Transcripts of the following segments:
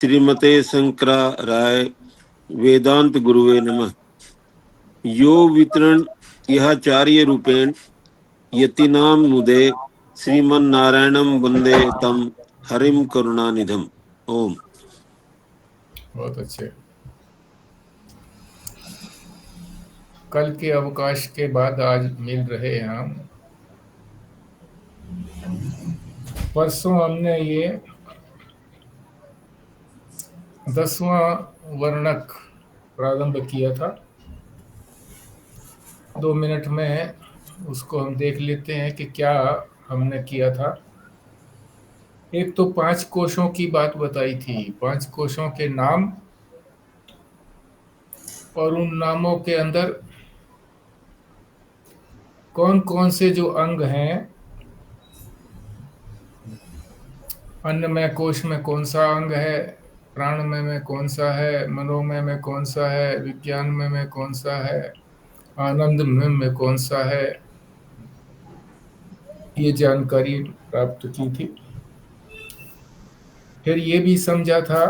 श्रीमते शंकराराय वेदांत गुरुवे नमः। यो वितरण यह चार्य रूपेण यतिनां मुदे श्रीमन्नारायणं वंदे तम हरिम करुणानिधम। ओम। बहुत अच्छे। कल के अवकाश के बाद आज मिल रहे हैं हम। परसों हमने ये 10वां वर्णक प्रारंभ किया था। 2 मिनट में उसको हम देख लेते हैं कि क्या हमने किया था। एक तो 5 कोशों की बात बताई थी, 5 कोशों के नाम और उन नामों के अंदर कौन कौन से जो अंग हैं, अन्नमय कोश में कौन सा अंग है, प्राणमय में कौन सा है, मनोमय में कौन सा है, विज्ञानमय में कौन सा है, आनंदमय में कौन सा है, ये जानकारी प्राप्त की थी। फिर ये भी समझा था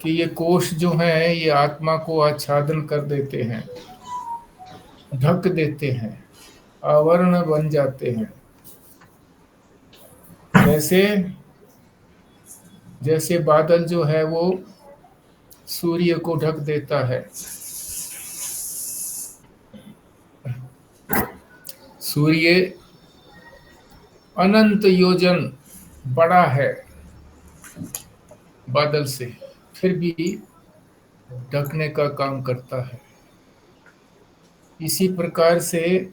कि ये कोश जो हैं ये आत्मा को आच्छादन कर देते हैं, ढक देते हैं, आवरण बन जाते हैं। जैसे जैसे बादल जो है वो सूर्य को ढक देता है। सूर्य अनंत योजन बड़ा है बादल से, फिर भी ढकने का काम करता है। इसी प्रकार से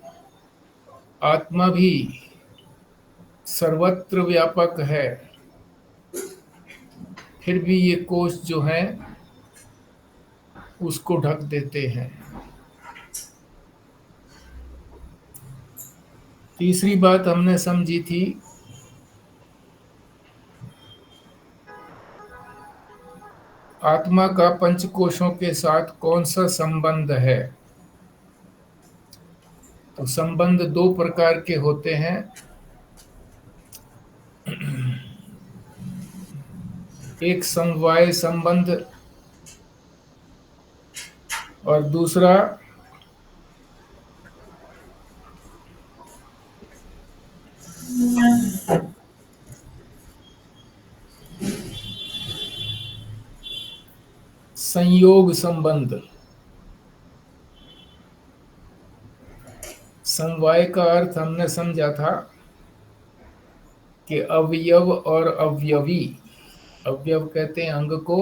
आत्मा भी सर्वत्र व्यापक है, फिर भी ये कोश जो हैं उसको ढक देते हैं। तीसरी बात हमने समझी थी आत्मा का पंचकोशों के साथ कौन सा संबंध है। तो संबंध 2 प्रकार के होते हैं। एक समवाय संबंध और दूसरा संयोग संबंध। समवाय का अर्थ हमने समझा था कि अवयव और अवयवी। अवयव कहते हैं अंग को,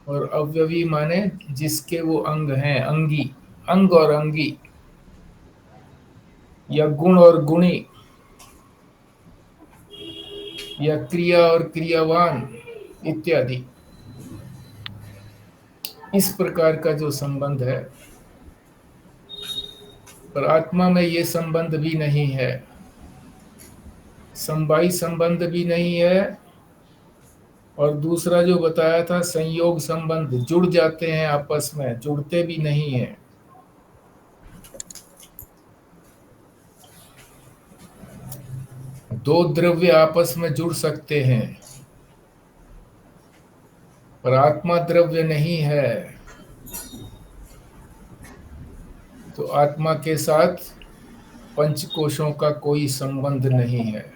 और अवयवी माने जिसके वो अंग हैं, अंगी, अंग और अंगी, या गुण और गुणी, या क्रिया और क्रियावान इत्यादि। इस प्रकार का जो संबंध है, पर आत्मा में ये संबंध भी नहीं है। समवायी संबंध भी नहीं है, और दूसरा जो बताया था संयोग संबंध, जुड़ जाते हैं आपस में, जुड़ते भी नहीं है। दो द्रव्य आपस में जुड़ सकते हैं, पर आत्मा द्रव्य नहीं है। तो आत्मा के साथ पंचकोशों का कोई संबंध नहीं है।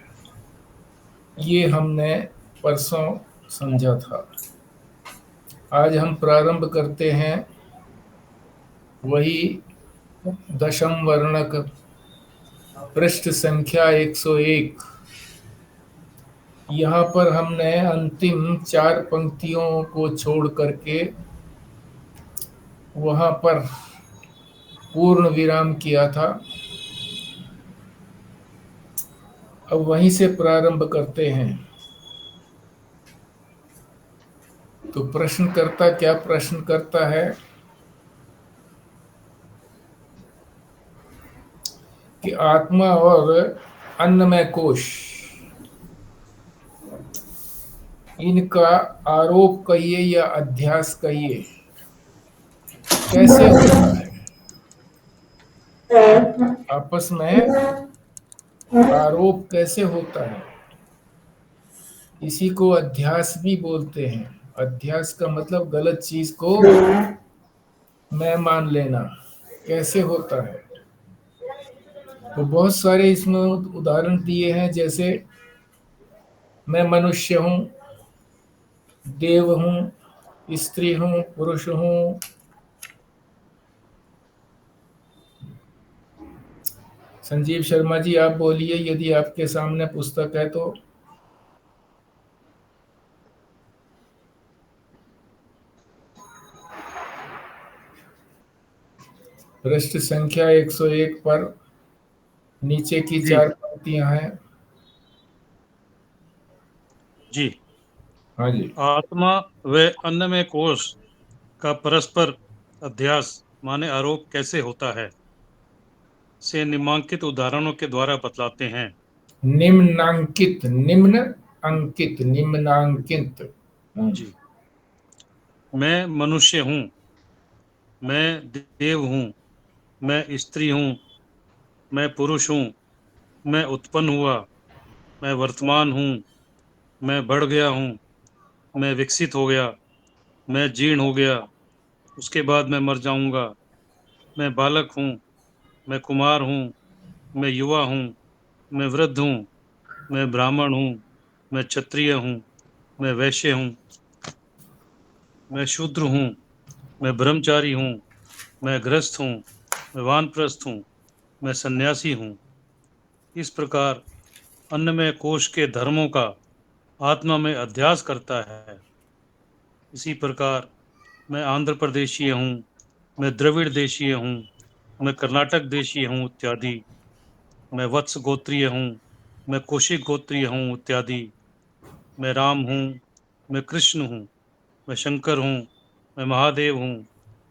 ये हमने परसों समझा था। आज हम प्रारंभ करते हैं वही 10वां वर्णक, पृष्ठ संख्या 101। यहाँ पर हमने अंतिम 4 पंक्तियों को छोड़ करके वहाँ पर पूर्ण विराम किया था। अब वहीं से प्रारंभ करते हैं। तो प्रश्नकर्ता क्या प्रश्न करता है कि आत्मा और अन्नमय कोश, इनका आरोप कहिए या अध्यास कहिए, कैसे होता है। आपस में आरोप कैसे होता है। इसी को अध्यास भी बोलते हैं। अध्यास का मतलब गलत चीज को मैं मान लेना। कैसे होता है? तो बहुत सारे इसमें उदाहरण दिए हैं, जैसे मैं मनुष्य हूँ, देव हूँ, स्त्री हूँ, पुरुष हूँ। संजीव शर्मा जी, आप बोलिए यदि आपके सामने पुस्तक है तो। पृष्ठ संख्या 101 पर नीचे की जी 4 पंक्तियां हैं। जी। हाँ जी। आत्मा व अन्नमय कोश का परस्पर अध्यास माने आरोप कैसे होता है से निम्नांकित उदाहरणों के द्वारा बतलाते हैं। निम्नांकित, निम्न अंकित, निम्नांकित। जी। मैं मनुष्य हूँ, मैं देव हूँ, मैं स्त्री हूँ, मैं पुरुष हूँ, मैं उत्पन्न हुआ, मैं वर्तमान हूँ, मैं बढ़ गया हूँ, मैं विकसित हो गया, मैं जीर्ण हो गया, उसके बाद मैं मर जाऊंगा, मैं बालक हूँ, मैं कुमार हूँ, मैं युवा हूँ, मैं वृद्ध हूँ, मैं ब्राह्मण हूँ, मैं क्षत्रिय हूँ, मैं वैश्य हूँ, मैं शूद्र हूँ, मैं ब्रह्मचारी हूँ, मैं गृहस्थ हूँ, मैं वानप्रस्थ हूँ, मैं सन्यासी हूँ। इस प्रकार अन्नमय कोश के धर्मों का आत्मा में अध्यास करता है। इसी प्रकार मैं आंध्र प्रदेशीय हूँ, मैं द्रविड़ देशीय हूँ, मैं कर्नाटक देशीय हूँ इत्यादि। मैं वत्स गोत्रीय हूँ, मैं कौशिक गोत्रीय हूँ इत्यादि। मैं राम हूँ, मैं कृष्ण हूँ, मैं शंकर हूँ, मैं महादेव हूँ,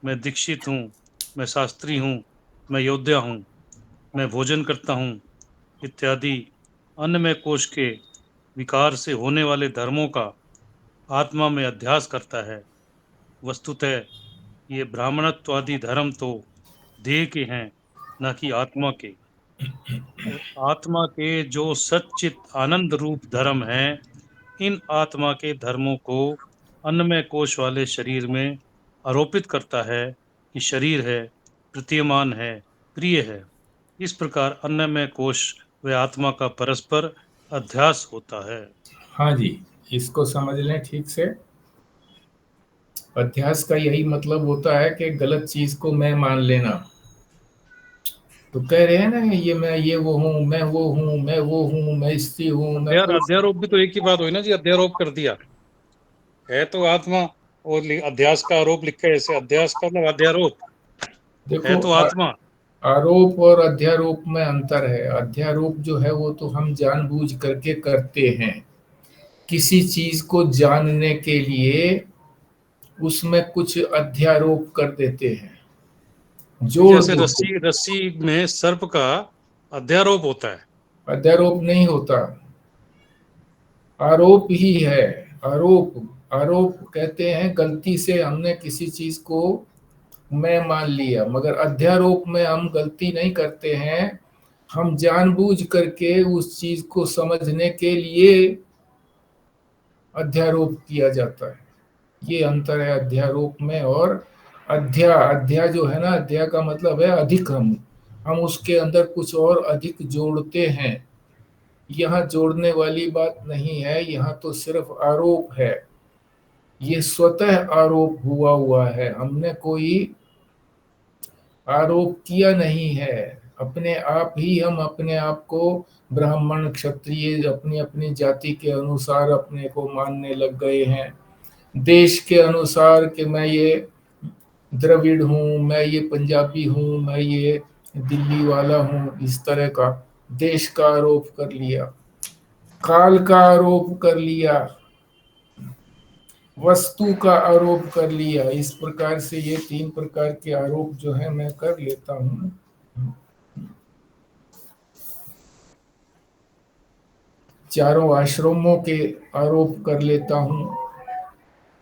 मैं दीक्षित हूँ, मैं शास्त्री हूँ, मैं योद्धा हूँ, मैं भोजन करता हूँ इत्यादि अन्नमय कोश के विकार से होने वाले धर्मों का आत्मा में अध्यास करता है। वस्तुतः ये ब्राह्मणत्वादि धर्म तो देह के हैं, न कि आत्मा के। आत्मा के जो सच्चित आनंद रूप धर्म हैं, इन आत्मा के धर्मों को अन्नमय कोश वाले शरीर में आरोपित करता है कि शरीर है, प्रतीयमान है, प्रिय है। इस प्रकार अन्नमय कोश व आत्मा का परस्पर अध्यास होता है। हाँ जी, इसको समझ लें ठीक से। अध्यास का यही मतलब होता है कि गलत चीज को मैं मान लेना। तो कह रहे हैं ना, ये मैं ये वो हूँ, मैं वो हूँ, मैं वो हूँ, मैं स्त्री हूँ, मैं पुरुष। अध्यारोप भी तो एक ही बात हुई ना जी, अध्यारोप कर दिया है तो आत्मा, और अध्यास का आरोप लिखा है, ऐसे अध्यास का मतलब अध्यारोप है देखो, तो आत्मा। आरोप और अध्यारोप में अंतर है। अध्यारोप जो है वो तो हम जानबूझ करके करते हैं, किसी चीज को जानने के लिए उसमें कुछ अध्यारोप कर देते हैं, जोड़ जैसे देते रस्सी, रस्सी में सर्प का अध्यारोप होता है। हैं। अध्यारोप नहीं होता, आरोप ही है। आरोप, आरोप कहते हैं गलती से हमने किसी चीज को मैं मान लिया, मगर अध्यारोप में हम गलती नहीं करते हैं, हम जानबूझ करके उस चीज को समझने के लिए अध्यारोप किया जाता है। ये अंतर है अध्यारोप में और अध्या। अध्या जो है ना, अध्या का मतलब है अधिक। हम उसके अंदर कुछ और अधिक जोड़ते हैं। यहाँ जोड़ने वाली बात नहीं है, यहाँ तो सिर्फ आरोप है। ये स्वतः आरोप हुआ है, हमने कोई आरोप किया नहीं है। अपने आप ही हम अपने आप को ब्राह्मण क्षत्रिय अपनी अपनी जाति के अनुसार अपने को मानने लग गए हैं। देश के अनुसार कि मैं ये द्रविड़ हूँ, मैं ये पंजाबी हूँ, मैं ये दिल्ली वाला हूँ, इस तरह का देश का आरोप कर लिया, काल का आरोप कर लिया, वस्तु का आरोप कर लिया। इस प्रकार से ये 3 प्रकार के आरोप जो है मैं कर लेता हूँ। चारों आश्रमों के आरोप कर लेता हूँ।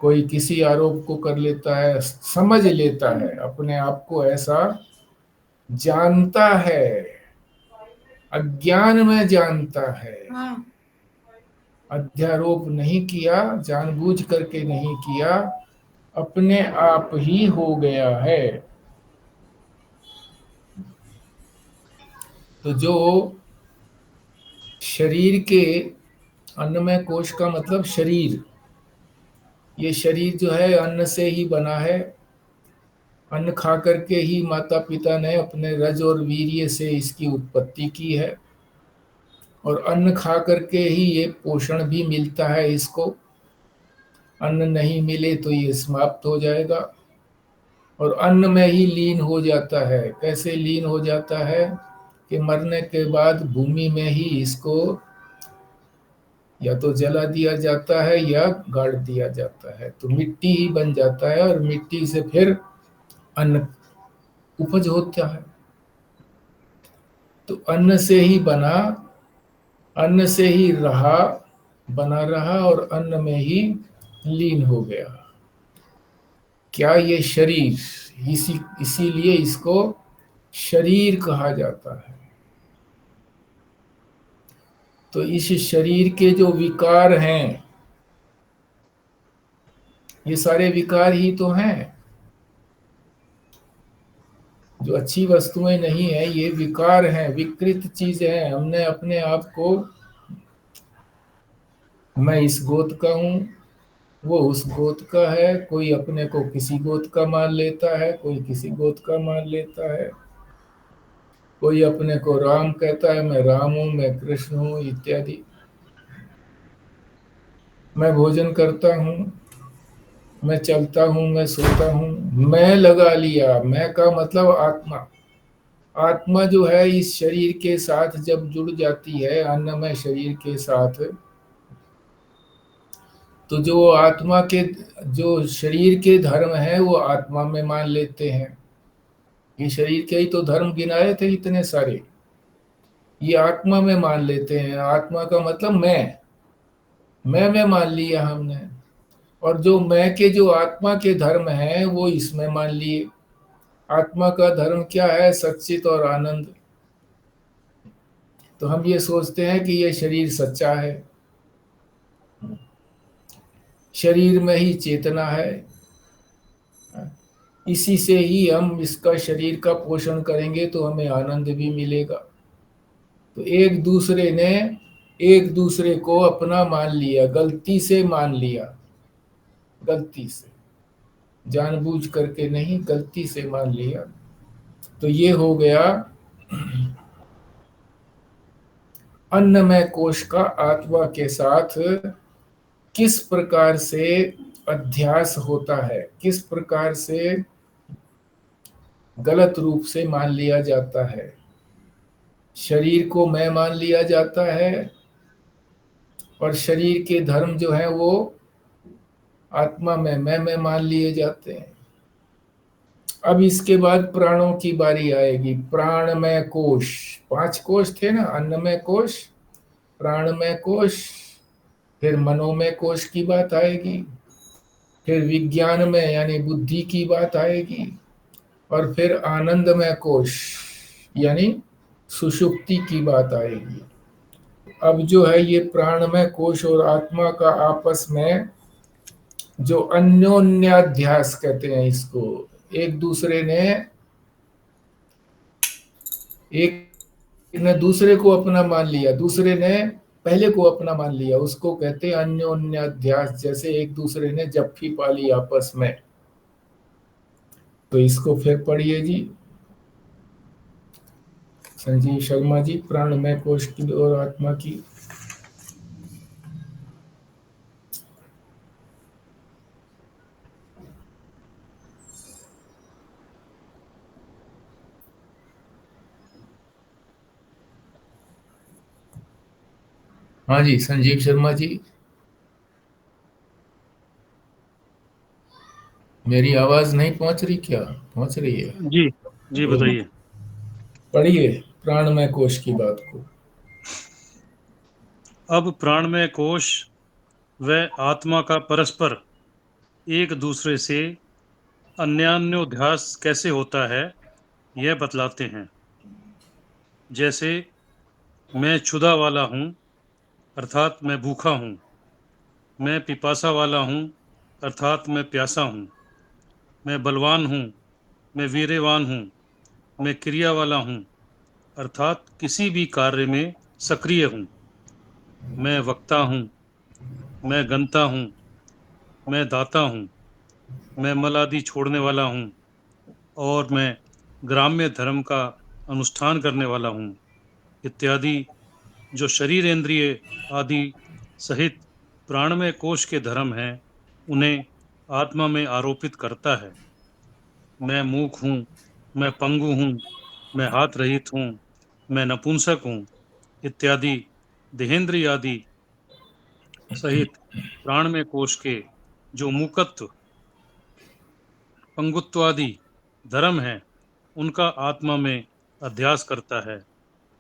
कोई किसी आरोप को कर लेता है, समझ लेता है, अपने आप को ऐसा जानता है, अज्ञान में जानता है। अध्यारोप नहीं किया, जानबूझ करके नहीं किया, अपने आप ही हो गया है। तो जो शरीर के, अन्नमय कोश का मतलब शरीर, ये शरीर जो है अन्न से ही बना है। अन्न खा करके ही माता पिता ने अपने रज और वीर्य से इसकी उत्पत्ति की है, और अन्न खा करके ही ये पोषण भी मिलता है इसको। अन्न नहीं मिले तो ये समाप्त हो जाएगा, और अन्न में ही लीन हो जाता है। कैसे लीन हो जाता है कि मरने के बाद भूमि में ही इसको या तो जला दिया जाता है या गाड़ दिया जाता है, तो मिट्टी ही बन जाता है, और मिट्टी से फिर अन्न उपज होता है। तो अन्न से ही बना, अन्न से ही रहा, बना रहा, और अन्न में ही लीन हो गया। क्या ये शरीर, इसीलिए इसको शरीर कहा जाता है। तो इस शरीर के जो विकार हैं, ये सारे विकार ही तो हैं। जो अच्छी वस्तुएं नहीं है, ये विकार हैं, विकृत चीजें हैं। हमने अपने आप को, मैं इस गोत्र का हूं, वो उस गोत्र का है, कोई अपने को किसी गोत्र का मान लेता है, कोई किसी गोत्र का मान लेता है, कोई अपने को राम कहता है, मैं राम हूं, मैं कृष्ण हूं इत्यादि। मैं भोजन करता हूं, मैं चलता हूं, मैं सोता हूं, मैं लगा लिया। मैं का मतलब आत्मा। आत्मा जो है इस शरीर के साथ जब जुड़ जाती है, अन्नमय शरीर के साथ, तो जो आत्मा के, जो शरीर के धर्म है वो आत्मा में मान लेते हैं। ये शरीर के ही तो धर्म गिनाए थे इतने सारे, ये आत्मा में मान लेते हैं। आत्मा का मतलब मैं में मान लिया हमने, और जो मैं के, जो आत्मा के धर्म हैं वो इसमें मान लिए। आत्मा का धर्म क्या है? सच्चित और आनंद। तो हम ये सोचते हैं कि ये शरीर सच्चा है, शरीर में ही चेतना है, इसी से ही हम इसका, शरीर का पोषण करेंगे तो हमें आनंद भी मिलेगा। तो एक दूसरे ने एक दूसरे को अपना मान लिया, गलती से मान लिया, गलती से, जानबूझ करके नहीं, गलती से मान लिया। तो ये हो गया अन्नमय कोश का आत्मा के साथ किस प्रकार से अध्यास होता है, किस प्रकार से गलत रूप से मान लिया जाता है। शरीर को मैं मान लिया जाता है, और शरीर के धर्म जो है वो आत्मा में, मैं मान लिए जाते हैं। अब इसके बाद प्राणों की बारी आएगी। प्राणमय कोश, 5 कोश थे ना, अन्नमय कोश, प्राणमय कोश, फिर मनोमय कोश की बात आएगी, फिर विज्ञान में यानी बुद्धि की बात आएगी, और फिर आनंदमय कोश यानी सुषुप्ति की बात आएगी। अब जो है ये प्राणमय कोश और आत्मा का आपस में जो अन्योन्याध्यास कहते हैं इसको, एक दूसरे ने, एक ने दूसरे को अपना मान लिया, दूसरे ने पहले को अपना मान लिया, उसको कहते हैं अन्योन्याध्यास। जैसे एक दूसरे ने जप्फी पाली आपस में। तो इसको फिर पढ़िए जी, संजीव शर्मा जी, प्राणमय कोश की और आत्मा की। हाँ जी, संजीव शर्मा जी, मेरी आवाज नहीं पहुंच रही क्या? पहुंच रही है? जी जी बताइए। पढ़िए प्राणमय कोश की बात को। अब प्राणमय कोश व आत्मा का परस्पर एक दूसरे से अन्योन्याध्यास कैसे होता है यह बतलाते हैं। जैसे मैं क्षुधा वाला हूँ, अर्थात मैं भूखा हूँ। मैं पिपासा वाला हूँ, अर्थात मैं प्यासा हूँ। मैं बलवान हूँ, मैं वीर्यवान हूँ, मैं क्रिया वाला हूँ, अर्थात किसी भी कार्य में सक्रिय हूँ। मैं वक्ता हूँ, मैं गंता हूँ, मैं दाता हूँ, मैं मल आदि छोड़ने वाला हूँ, और मैं ग्राम्य धर्म का अनुष्ठान करने वाला हूँ, इत्यादि जो शरीर इंद्रिय आदि सहित प्राणमय कोश के धर्म हैं, उन्हें आत्मा में आरोपित करता है। मैं मूक हूँ, मैं पंगु हूँ, मैं हाथ रहित हूँ, मैं नपुंसक हूँ, इत्यादि देहेंद्रिय आदि सहित प्राणमय कोश के जो मूकत्व, पंगुत्व आदि धर्म है, उनका आत्मा में अध्यास करता है,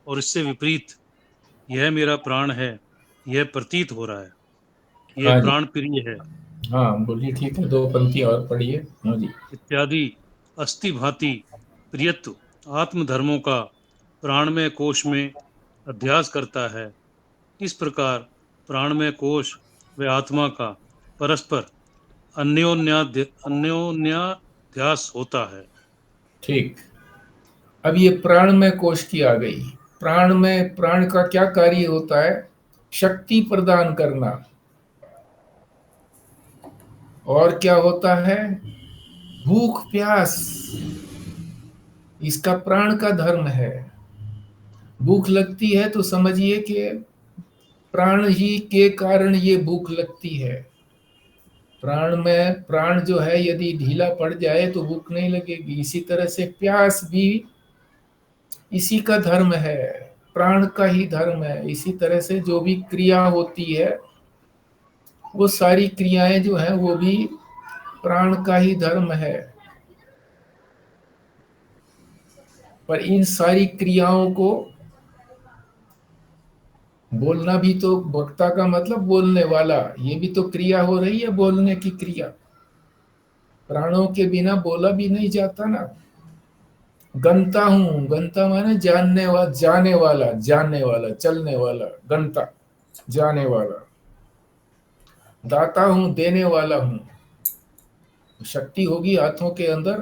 और इससे विपरीत यह मेरा प्राण है, यह प्रतीत हो रहा है, यह हाँ जी। प्राण प्रिय है, हाँ बोलिए, ठीक है, 2 पंक्ति और पढ़िए। हाँ जी। इत्यादि अस्थि भांति प्रियत्व आत्मधर्मों का प्राणमय कोश में अध्यास करता है। इस प्रकार प्राणमय कोश व आत्मा का परस्पर अन्योन्याध्यास होता है। ठीक। अब ये प्राणमय कोश की आ गई। प्राण में, प्राण का क्या कार्य होता है? शक्ति प्रदान करना। और क्या होता है? भूख प्यास, इसका प्राण का धर्म है। भूख लगती है तो समझिए कि प्राण ही के कारण ये भूख लगती है। प्राण में, प्राण जो है यदि ढीला पड़ जाए तो भूख नहीं लगेगी। इसी तरह से प्यास भी इसी का धर्म है, प्राण का ही धर्म है। इसी तरह से जो भी क्रिया होती है, वो सारी क्रियाएं जो है वो भी प्राण का ही धर्म है। पर इन सारी क्रियाओं को बोलना भी तो, वक्ता का मतलब बोलने वाला, ये भी तो क्रिया हो रही है, बोलने की क्रिया। प्राणों के बिना बोला भी नहीं जाता ना। गंता हूं, गंता माने जानने वाला, जाने वाला, जानने वाला, चलने वाला, गंता, जाने वाला। दाता हूं, देने वाला हूं। शक्ति होगी हाथों के अंदर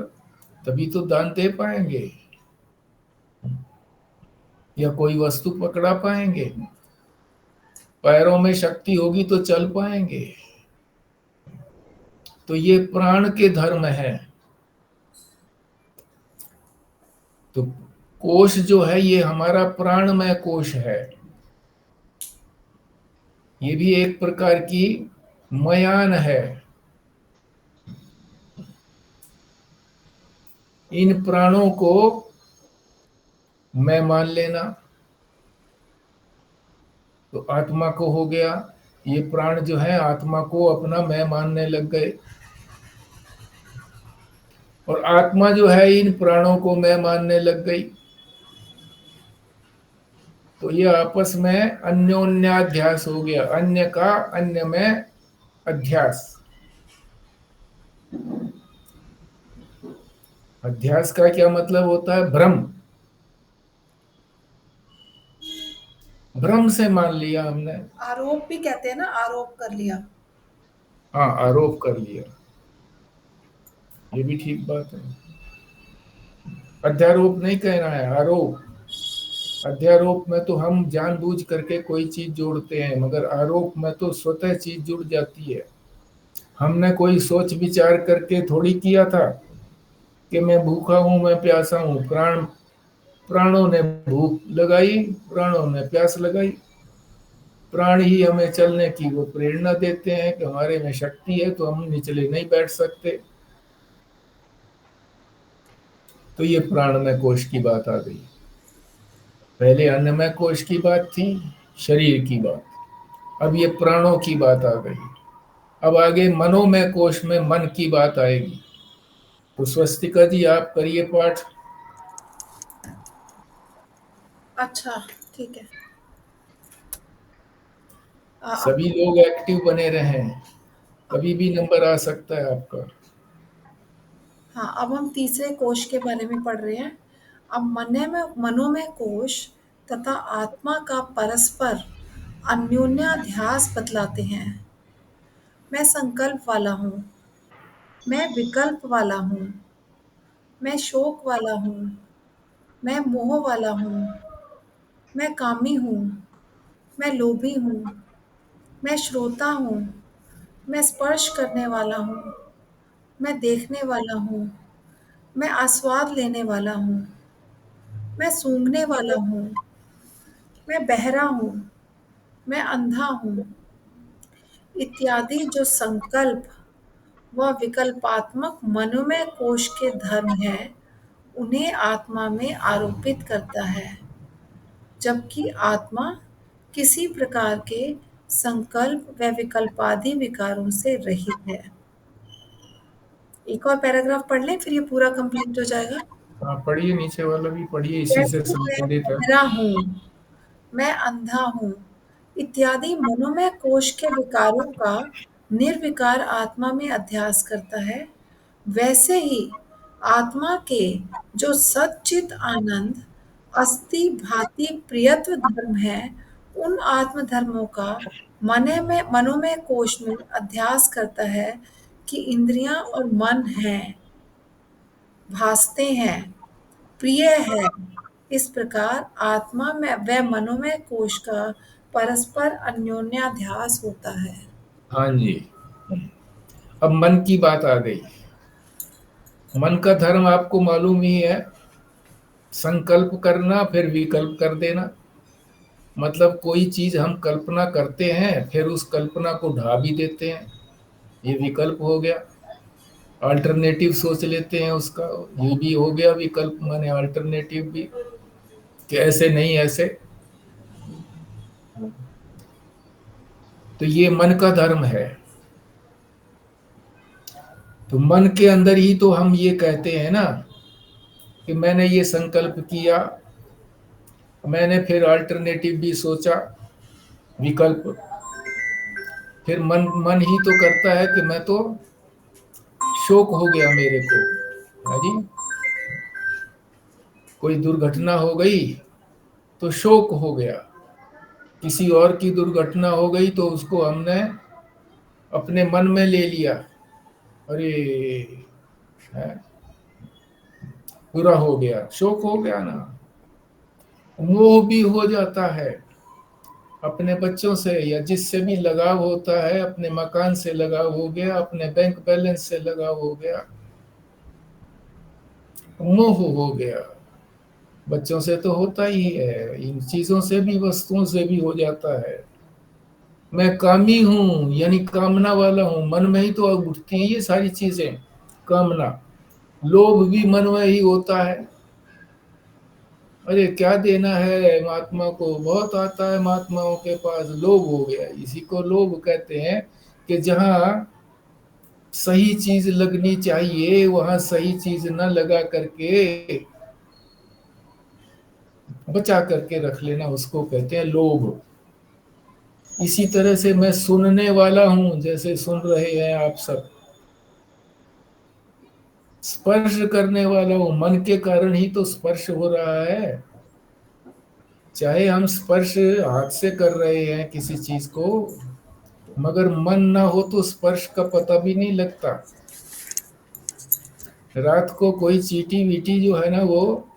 तभी तो दान दे पाएंगे, या कोई वस्तु पकड़ा पाएंगे। पैरों में शक्ति होगी तो चल पाएंगे। तो ये प्राण के धर्म है। तो कोश जो है ये हमारा प्राणमय कोश है। ये भी एक प्रकार की मयान है। इन प्राणों को मैं मान लेना तो आत्मा को हो गया। ये प्राण जो है आत्मा को अपना मैं मानने लग गए, और आत्मा जो है इन प्राणों को मैं मानने लग गई। तो ये आपस में अन्योन्याध्यास हो गया। अन्य का अन्य में अध्यास। अध्यास का क्या मतलब होता है? भ्रम। भ्रम से मान लिया हमने। आरोप भी कहते हैं ना, आरोप कर लिया। हाँ, आरोप कर लिया, ये भी ठीक बात है। अध्यारोप नहीं कहना है, आरोप। अध्यारोप में तो हम जानबूझ करके कोई चीज जोड़ते हैं, मगर आरोप में तो स्वतः चीज जुड़ जाती है। हमने कोई सोच विचार करके थोड़ी किया था कि मैं भूखा हूं, मैं प्यासा हूं। प्राणों ने भूख लगाई, प्राणों ने प्यास लगाई। प्राण ही हमें चलने की वो प्रेरणा देते हैं कि हमारे में शक्ति है तो हम निचले नहीं बैठ सकते। तो ये प्राणमय कोश की बात आ गई। पहले अन्नमय कोश की बात थी, शरीर की बात। अब ये प्राणों की बात आ गई। अब आगे मनोमय कोश में मन की बात आएगी। तो स्वस्तिका जी आप करिए पाठ। अच्छा, ठीक है। सभी लोग एक्टिव बने रहें, कभी भी नंबर आ सकता है आपका। हाँ, अब हम तीसरे कोश के बारे में पढ़ रहे हैं। अब मनोमय कोश तथा आत्मा का परस्पर अन्योन्याध्यास बतलाते हैं। मैं संकल्प वाला हूँ, मैं विकल्प वाला हूँ, मैं शोक वाला हूँ, मैं मोह वाला हूँ, मैं कामी हूँ, मैं लोभी हूँ, मैं श्रोता हूँ, मैं स्पर्श करने वाला हूँ, मैं देखने वाला हूँ, मैं आस्वाद लेने वाला हूँ, मैं सूंघने वाला हूँ, मैं बहरा हूँ, मैं अंधा हूँ, इत्यादि जो संकल्प व विकल्पात्मक मनोमय कोश के धर्म हैं, उन्हें आत्मा में आरोपित करता है, जबकि आत्मा किसी प्रकार के संकल्प व विकल्पादि विकारों से रहित है। एक और पैराग्राफ पढ़ लें, फिर ये पूरा कंप्लीट हो जाएगा। हाँ, पढ़िए, नीचे वाला भी पढ़िए, इसी से जैसे मैं संबंधित है। बहरा हूँ, मैं अंधा हूँ, इत्यादि मनोमय कोश के विकारों का निर्विकार आत्मा में अध्यास करता है, वैसे ही आत्मा के जो सच्चित आनंद अस्थि भांति प्रियत्व धर्म है, उन आत्म धर्मों का मनोमय कोश में अध्यास करता है कि इंद्रियां और मन हैं, भासते हैं, प्रिय है। इस प्रकार आत्मा में व मनोमय कोश का परस्पर अन्योन्याध्यास होता है। हाँ जी। अब मन की बात आ गई। मन का धर्म आपको मालूम ही है, संकल्प करना फिर विकल्प कर देना। मतलब कोई चीज हम कल्पना करते हैं, फिर उस कल्पना को ढा भी देते हैं, ये विकल्प हो गया। अल्टरनेटिव सोच लेते हैं उसका, ये भी हो गया विकल्प, माने अल्टरनेटिव भी, कि ऐसे नहीं ऐसे। तो ये मन का धर्म है। तो मन के अंदर ही तो हम ये कहते हैं ना कि मैंने ये संकल्प किया, मैंने फिर अल्टरनेटिव भी सोचा, विकल्प। फिर मन मन ही तो करता है कि मैं तो शोक हो गया मेरे को। हाँ जी, कोई दुर्घटना हो गई तो शोक हो गया, किसी और की दुर्घटना हो गई तो उसको हमने अपने मन में ले लिया, अरे है, बुरा हो गया, शोक हो गया ना। मोह भी हो जाता है, अपने बच्चों से या जिससे भी लगाव होता है, अपने मकान से लगाव हो गया, अपने बैंक बैलेंस से लगाव हो गया, मोह हो गया। बच्चों से तो होता ही है, इन चीजों से भी, वस्तुओं से भी हो जाता है। मैं कामी हूं, यानी कामना वाला हूं, मन में ही तो अब उठती हैं ये सारी चीजें, कामना। लोभ भी मन में ही होता है, अरे क्या देना है महात्मा को, बहुत आता है महात्माओं के पास, लोभ हो गया। इसी को लोभ कहते हैं, कि जहां सही चीज लगनी चाहिए वहां सही चीज न लगा करके बचा करके रख लेना, उसको कहते हैं लोभ। इसी तरह से मैं सुनने वाला हूं, जैसे सुन रहे हैं आप सब। स्पर्श करने वाला हूं, मन के कारण ही तो स्पर्श हो रहा है। चाहे हम स्पर्श हाथ से कर रहे हैं किसी चीज को, मगर मन ना हो तो स्पर्श का पता भी नहीं लगता। रात को कोई चींटी वीटी जो है ना, वो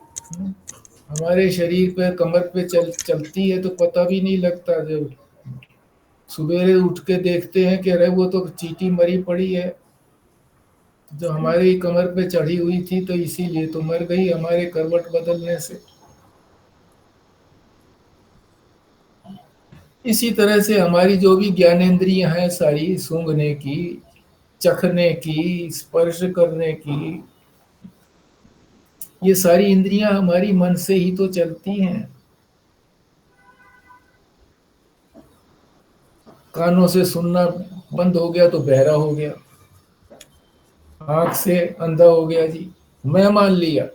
हमारे शरीर पे, कमर पे चलती है तो पता भी नहीं लगता। जब सवेरे उठ के देखते हैं कि अरे वो तो चींटी मरी पड़ी है, जो हमारे ही कमर पे चढ़ी हुई थी, तो इसीलिए तो मर गई हमारे करवट बदलने से। इसी तरह से हमारी जो भी ज्ञानेंद्रियां हैं सारी, सूंघने की, चखने की, स्पर्श करने की, ये सारी इंद्रियां हमारी मन से ही तो चलती हैं। कानों से सुनना बंद हो गया तो बहरा हो गया, आंख से अंधा हो गया जी, मैं मान लिया।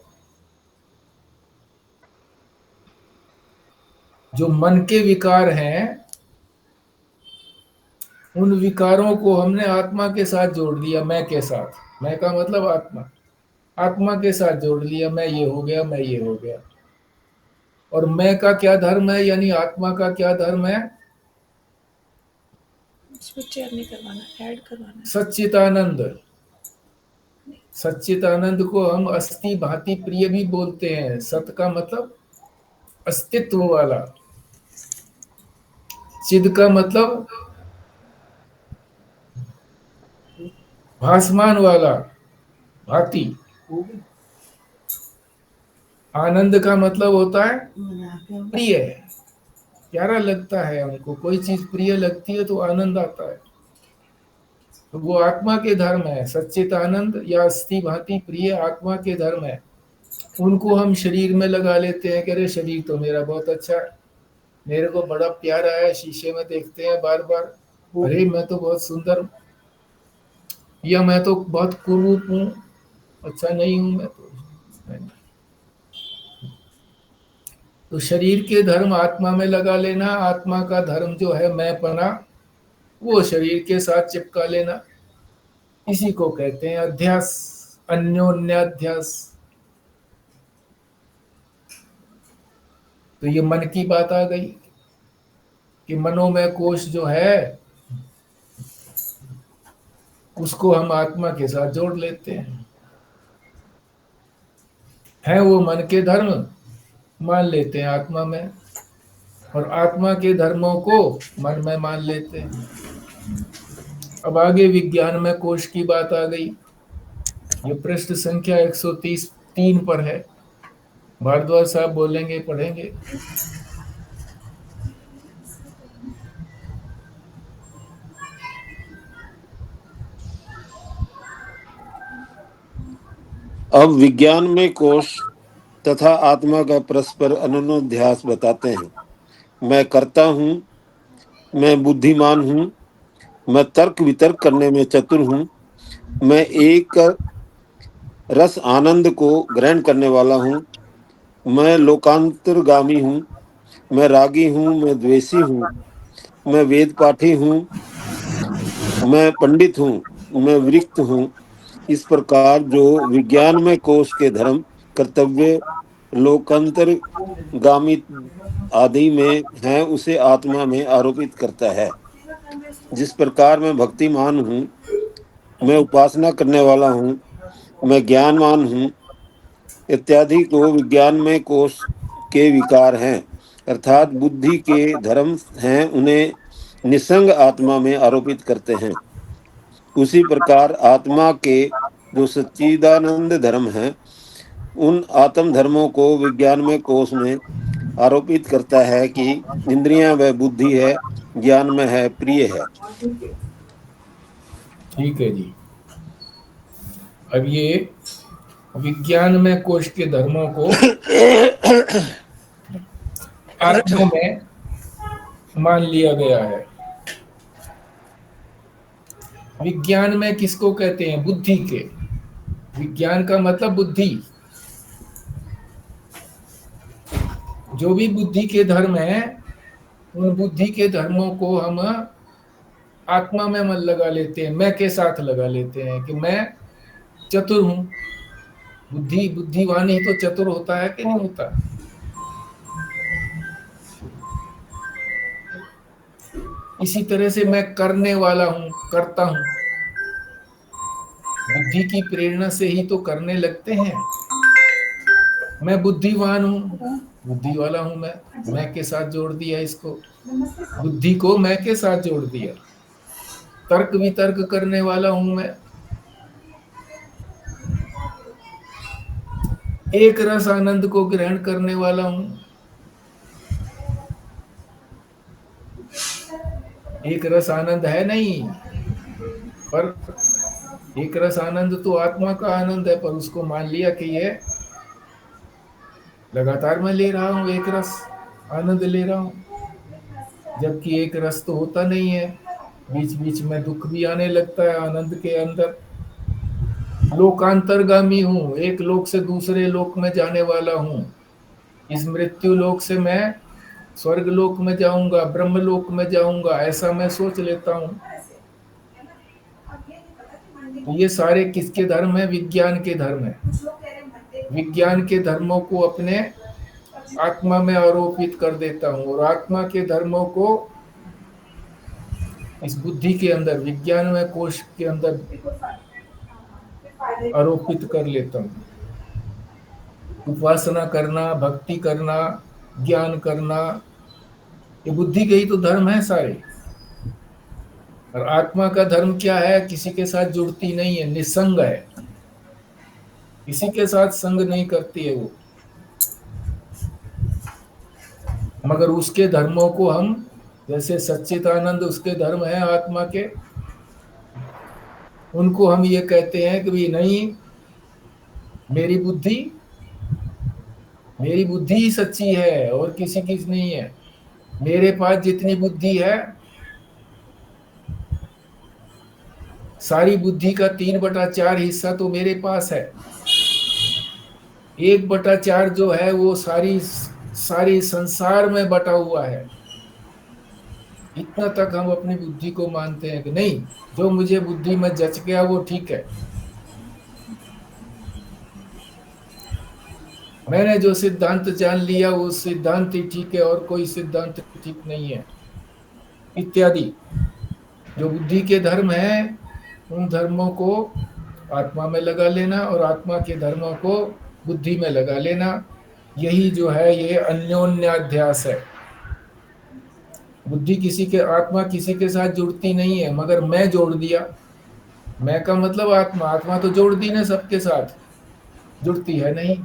जो मन के विकार हैं, उन विकारों को हमने आत्मा के साथ जोड़ दिया, मैं के साथ। मैं का मतलब आत्मा, आत्मा के साथ जोड़ लिया, मैं ये हो गया, मैं ये हो गया। और मैं का क्या धर्म है, यानी आत्मा का क्या धर्म है, इसमें चेयर नहीं करवाना, ऐड करवाना है। सच्चिदानंद, सच्चिदानंद को हम अस्थि भांति प्रिय भी बोलते हैं। सत का मतलब अस्तित्व वाला, चिद का मतलब भासमान वाला, भांति। आनंद का मतलब होता है प्रिय, प्यारा लगता है हमको। कोई चीज प्रिय लगती है तो आनंद आता है। तो वो आत्मा के धर्म है। सच्चिदानंद या अस्थि भांति प्रिय आत्मा के धर्म है। उनको हम शरीर में लगा लेते हैं कि अरे शरीर तो मेरा बहुत अच्छा है, मेरे को बड़ा प्यारा है। शीशे में देखते हैं बार बार, अरे मैं तो बहुत सुंदर हूं, या मैं तो बहुत कुरूप हूँ, अच्छा नहीं हूं मैं तो। तो शरीर के धर्म आत्मा में लगा लेना, आत्मा का धर्म जो है मैं पना, वो शरीर के साथ चिपका लेना, इसी को कहते हैं अध्यास, अन्योन्याध्यास। तो ये मन की बात आ गई कि मनोमय कोश जो है उसको हम आत्मा के साथ जोड़ लेते हैं। है वो मन के धर्म, मान लेते हैं आत्मा में, और आत्मा के धर्मों को मन में मान लेते हैं। अब आगे विज्ञान में कोश की बात आ गई। ये पृष्ठ संख्या 133 पर है। भारद्वाज साहब बोलेंगे, पढ़ेंगे। अब विज्ञान में कोश तथा आत्मा का परस्पर अनुध्यास बताते हैं। मैं करता हूँ, मैं बुद्धिमान हूँ, मैं तर्क वितर्क करने में चतुर हूँ, मैं एक रस आनंद को ग्रहण करने वाला हूँ, मैं लोकांतरगामी हूँ, मैं रागी हूँ, मैं द्वेषी हूँ, मैं वेद पाठी हूँ, मैं पंडित हूँ, मैं विरक्त हूँ। इस प्रकार जो विज्ञान में कोश के धर्म, कर्तव्य, लोकांतर गामी आदि में है, उसे आत्मा में आरोपित करता है। जिस प्रकार मैं भक्तिमान हूँ, मैं उपासना करने वाला हूँ, मैं ज्ञानवान हूँ, इत्यादि को विज्ञान में कोश के विकार हैं, अर्थात बुद्धि के धर्म हैं, उन्हें निसंग आत्मा में आरोपित करते हैं। उसी प्रकार आत्मा के जो सच्चिदानंद धर्म हैं, उन आत्म धर्मों को विज्ञान में कोश में आरोपित करता है कि इंद्रियां व बुद्धि है, ज्ञान में है, प्रिय है। ठीक है जी। अब ये विज्ञान में कोश के धर्मों को आरंभ में मान लिया गया है। विज्ञान में किसको कहते हैं? बुद्धि के। विज्ञान का मतलब बुद्धि। जो भी बुद्धि के धर्म है, उन बुद्धि के धर्मों को हम आत्मा में मन लगा लेते हैं, मैं के साथ लगा लेते हैं कि मैं चतुर हूं। बुद्धिवान ही तो चतुर होता है कि नहीं होता? इसी तरह से मैं करने वाला हूं, करता हूं। बुद्धि की प्रेरणा से ही तो करने लगते हैं। मैं बुद्धिवान हूं, बुद्धि वाला हूं। मैं के साथ जोड़ दिया इसको, बुद्धि को मैं के साथ जोड़ दिया। तर्क वितर्क करने वाला हूं मैं। एक रस आनंद को ग्रहण करने वाला हूं। एक रस आनंद है नहीं, पर एक रस आनंद तो आत्मा का आनंद है, पर उसको मान लिया कि ये लगातार मैं ले रहा हूं, एक रस आनंद ले रहा हूं, जबकि एक रस तो होता नहीं है। बीच बीच में दुख भी आने लगता है आनंद के अंदर। लोकांतरगामी हूं, एक लोक से दूसरे लोक में जाने वाला हूं। इस मृत्यु लोक से मैं स्वर्ग लोक में जाऊंगा, ब्रह्म लोक में जाऊंगा, ऐसा मैं सोच लेता हूं। तो ये सारे किसके धर्म है? विज्ञान के धर्म है। विज्ञान के धर्मों को अपने आत्मा में आरोपित कर देता हूं, और आत्मा के धर्मों को इस बुद्धि के अंदर, विज्ञानमय कोश के अंदर आरोपित कर लेता हूँ। उपासना करना, भक्ति करना, ज्ञान करना, ये बुद्धि के ही तो धर्म है सारे। और आत्मा का धर्म क्या है? किसी के साथ जुड़ती नहीं है, निसंग है, किसी के साथ संग नहीं करती है वो। मगर उसके धर्मों को हम, जैसे सच्चिदानंद उसके धर्म है आत्मा के, उनको हम ये कहते हैं कि भाई नहीं, मेरी बुद्धि ही सच्ची है और किसी की नहीं है। मेरे पास जितनी बुद्धि है, सारी बुद्धि का 3/4 हिस्सा तो मेरे पास है। 1/4 जो है वो सारी संसार में बटा हुआ है। इतना तक हम अपनी बुद्धि को मानते हैं कि नहीं, जो मुझे बुद्धि में जच गया वो ठीक है, मैंने जो सिद्धांत जान लिया वो सिद्धांत ही ठीक है और कोई सिद्धांत ठीक नहीं है, इत्यादि। जो बुद्धि के धर्म है, उन धर्मों को आत्मा में लगा लेना और आत्मा के धर्मों को बुद्धि में लगा लेना, यही जो है ये अन्योन्याध्यास है। बुद्धि आत्मा किसी के साथ जुड़ती नहीं है, मगर मैं जोड़ दिया। मैं का मतलब आत्मा तो जोड़ दी ना सबके साथ, जुड़ती है नहीं।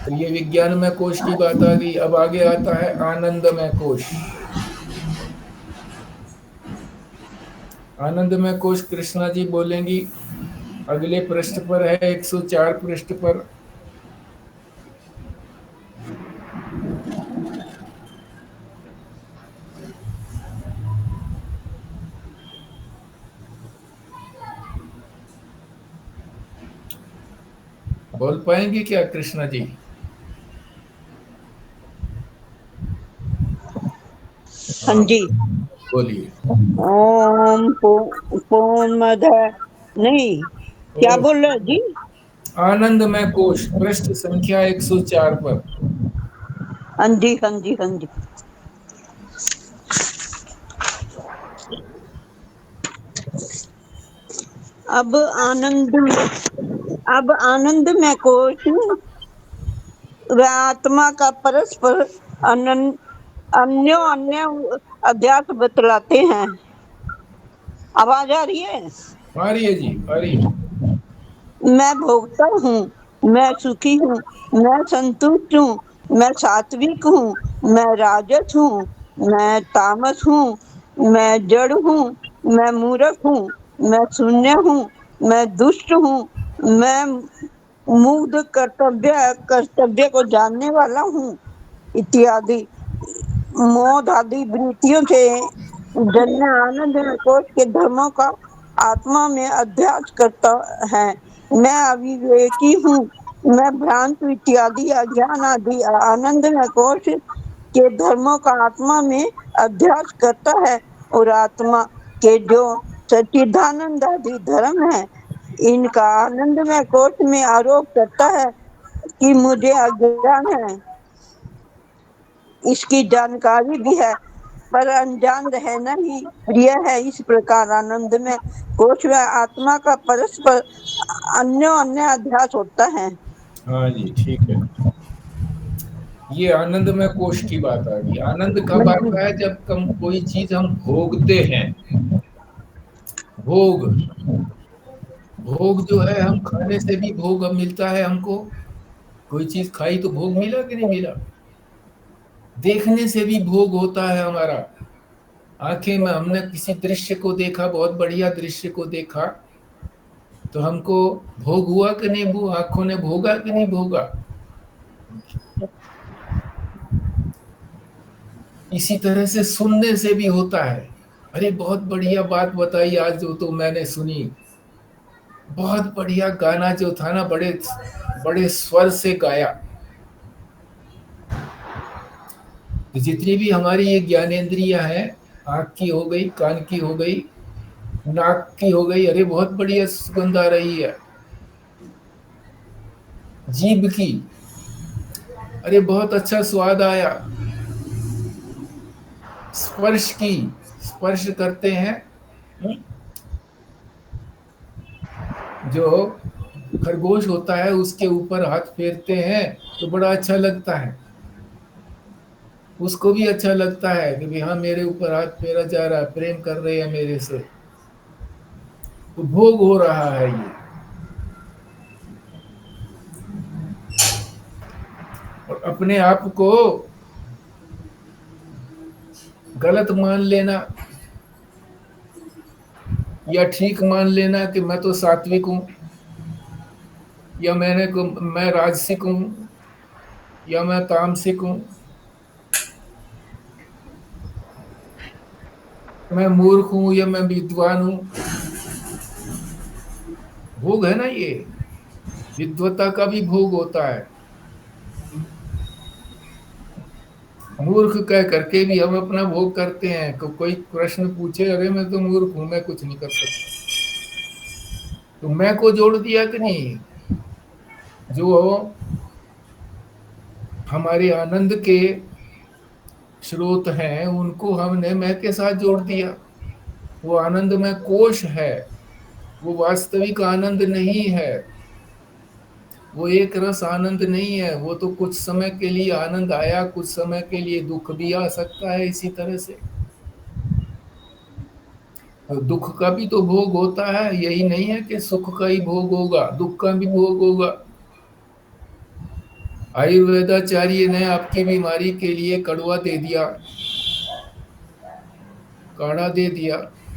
तो ये विज्ञानमय कोश की बात आ गई। अब आगे आता है आनंदमय कोश। आनंदमय कोश कृष्णा जी बोलेंगी, अगले पृष्ठ पर है, 104 पृष्ठ पर। बोल पाएंगे क्या कृष्णा जी? हाँ जी, बोलिए। ओम पूर्णमद नहीं, क्या बोल रहे जी? आनंदमय कोश, पृष्ठ संख्या 104 पर। हाँ जी, हाँ जी, हाँ जी। अब आनंद में कोश व आत्मा का परस्पर अन्य अध्यास बतलाते हैं। आवाज आ रही है? आ रही है जी, आ रही है। मैं भोगता हूँ, मैं सुखी हूँ, मैं संतुष्ट हूँ, मैं सात्विक हूँ, मैं राजस हूँ, मैं तामस हूँ, मैं जड़ हूँ, मैं मूर्ख हूँ, मैं शून्य हूँ, मैं दुष्ट हूँ, मैं मुग्ध कर्तव्य को जानने वाला हूँ, इत्यादि मोद आदि वृत्तियों से जन्य आनंद में कोश के धर्मों का आत्मा में अध्यास करता है। मैं अविवेकी हूँ, मैं भ्रांत इत्यादि अज्ञान आदि आनंद में कोश के धर्मों का आत्मा में अध्यास करता है और आत्मा के जो सच्चिदानंद आदि धर्म है, इनका आनंद में कोश में आरोप करता है कि मुझे अज्ञान है। इसकी जानकारी भी है पर अनजान रहना ही प्रिय है। इस प्रकार आनंद में कोश व आत्मा का परस्पर अन्य अध्यास होता है। हाँ जी, ठीक है। ये आनंद में कोश की बात आ गई। आनंद कब आता है? जब कोई चीज हम भोगते हैं। भोग जो है, हम खाने से भी भोग अब मिलता है हमको। कोई चीज खाई तो भोग मिला कि नहीं मिला? देखने से भी भोग होता है हमारा। आंखें में हमने किसी दृश्य को देखा, बहुत बढ़िया दृश्य को देखा, तो हमको भोग हुआ कि नहीं हुआ? आंखों ने भोगा कि नहीं भोगा? इसी तरह से सुनने से भी होता है। अरे बहुत बढ़िया बात बताई आज जो तो मैंने सुनी, बहुत बढ़िया गाना जो था ना, बड़े बड़े स्वर से गाया। तो जितनी भी हमारी ये ज्ञानेंद्रियां हैं, आंख की हो गई, कान की हो गई, नाक की हो गई, अरे बहुत बढ़िया सुगंध आ रही है। जीभ की, अरे बहुत अच्छा स्वाद आया। स्पर्श करते हैं, जो खरगोश होता है उसके ऊपर हाथ फेरते हैं तो बड़ा अच्छा लगता है, उसको भी अच्छा लगता है कि भाई हाँ मेरे ऊपर हाथ फेरा जा रहा है, प्रेम कर रहे हैं मेरे से, तो भोग हो रहा है ये। और अपने आप को गलत मान लेना या ठीक मान लेना कि मैं तो सात्विक हूं, या मैं राजसिक हूं, या मैं तामसिक हूं, मैं मूर्ख हूं या मैं विद्वान हूं। भोग है ना ये, विद्वता का भी भोग होता है। मूर्ख कह करके भी हम अपना भोग करते हैं। कोई प्रश्न पूछे, अरे मैं तो मूर्ख हूं, मैं कुछ नहीं कर सकता, तो मैं को जोड़ दिया कि नहीं। जो हमारे आनंद के स्रोत हैं उनको हमने मैं के साथ जोड़ दिया। वो आनंद में कोश है, वो वास्तविक आनंद नहीं है, वो एक रस आनंद नहीं है। वो तो कुछ समय के लिए आनंद आया, कुछ समय के लिए दुख भी आ सकता है इसी तरह से। तो दुख का भी तो भोग होता है, यही नहीं है कि सुख का ही भोग होगा, दुख का भी भोग होगा। आयुर्वेदाचार्य ने आपकी बीमारी के लिए कड़वा दे दिया, काढ़ा दे दिया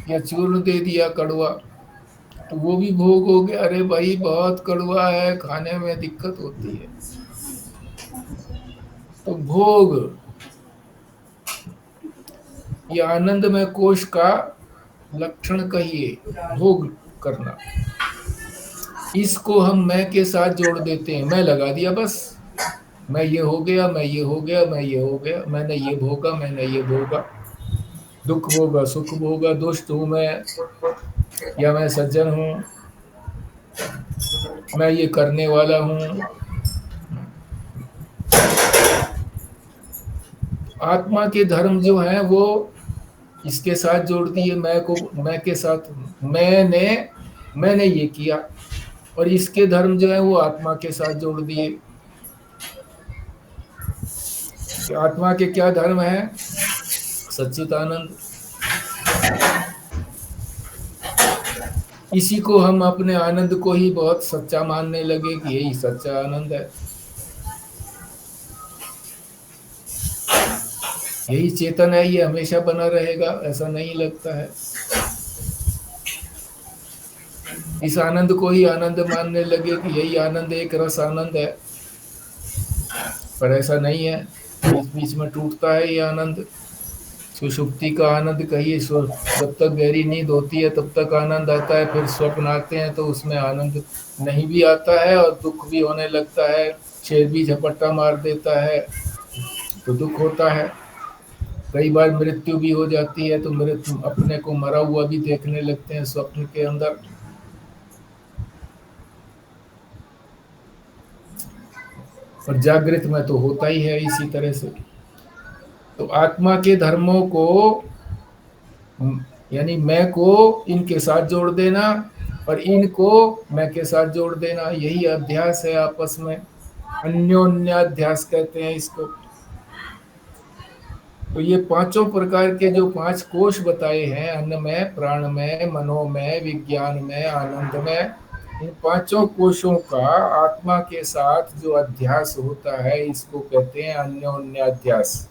या चूर्ण दे दिया कड़वा, तो वो भी भोग हो गया। अरे भाई बहुत कड़वा है, खाने में दिक्कत होती है। तो भोग, ये आनंद में कोश का लक्षण कहिए, भोग करना। इसको हम मैं के साथ जोड़ देते हैं, मैं लगा दिया बस, मैं ये हो गया, मैं ये हो गया, मैं ये हो गया, मैंने ये भोगा, मैंने ये भोगा, दुख भोगा, सुख भोगा, दुष्ट हूं मैं या मैं सज्जन हूं, मैं ये करने वाला हूं। आत्मा के धर्म जो है वो इसके साथ जोड़ दिए, मैं के साथ, मैंने ये किया, और इसके धर्म जो है वो आत्मा के साथ जोड़ दिए। आत्मा के क्या धर्म है? सच्चिदानंद। इसी को हम अपने आनंद को ही बहुत सच्चा मानने लगे कि यही सच्चा आनंद है, यही चेतन है, ये हमेशा बना रहेगा, ऐसा नहीं लगता है। इस आनंद को ही आनंद मानने लगे कि यही आनंद एक रस आनंद है, पर ऐसा नहीं है। बीच बीच में टूटता है ये आनंद। सुषुप्ति का आनंद कहिए, जब तक गहरी नींद होती है तब तक आनंद आता है, फिर स्वप्न आते हैं तो उसमें आनंद नहीं भी आता है और दुख भी होने लगता है। शेर भी झपट्टा मार देता है तो दुख होता है। कई बार मृत्यु भी हो जाती है तो मृत्यु अपने को मरा हुआ भी देखने लगते हैं स्वप्न के अंदर। और जागृत में तो होता ही है इसी तरह से। तो आत्मा के धर्मों को, यानी मैं को इनके साथ जोड़ देना और इनको मैं के साथ जोड़ देना, यही अध्यास है आपस में। अन्योन्याध्यास कहते हैं इसको। तो ये पांचों प्रकार के जो 5 कोश बताए हैं, अन्न में, प्राण में, मनो में, विज्ञान में, आनंद में, इन 5 कोशों का आत्मा के साथ जो अध्यास होता है इसको कहते हैं अन्योन्याध्यास।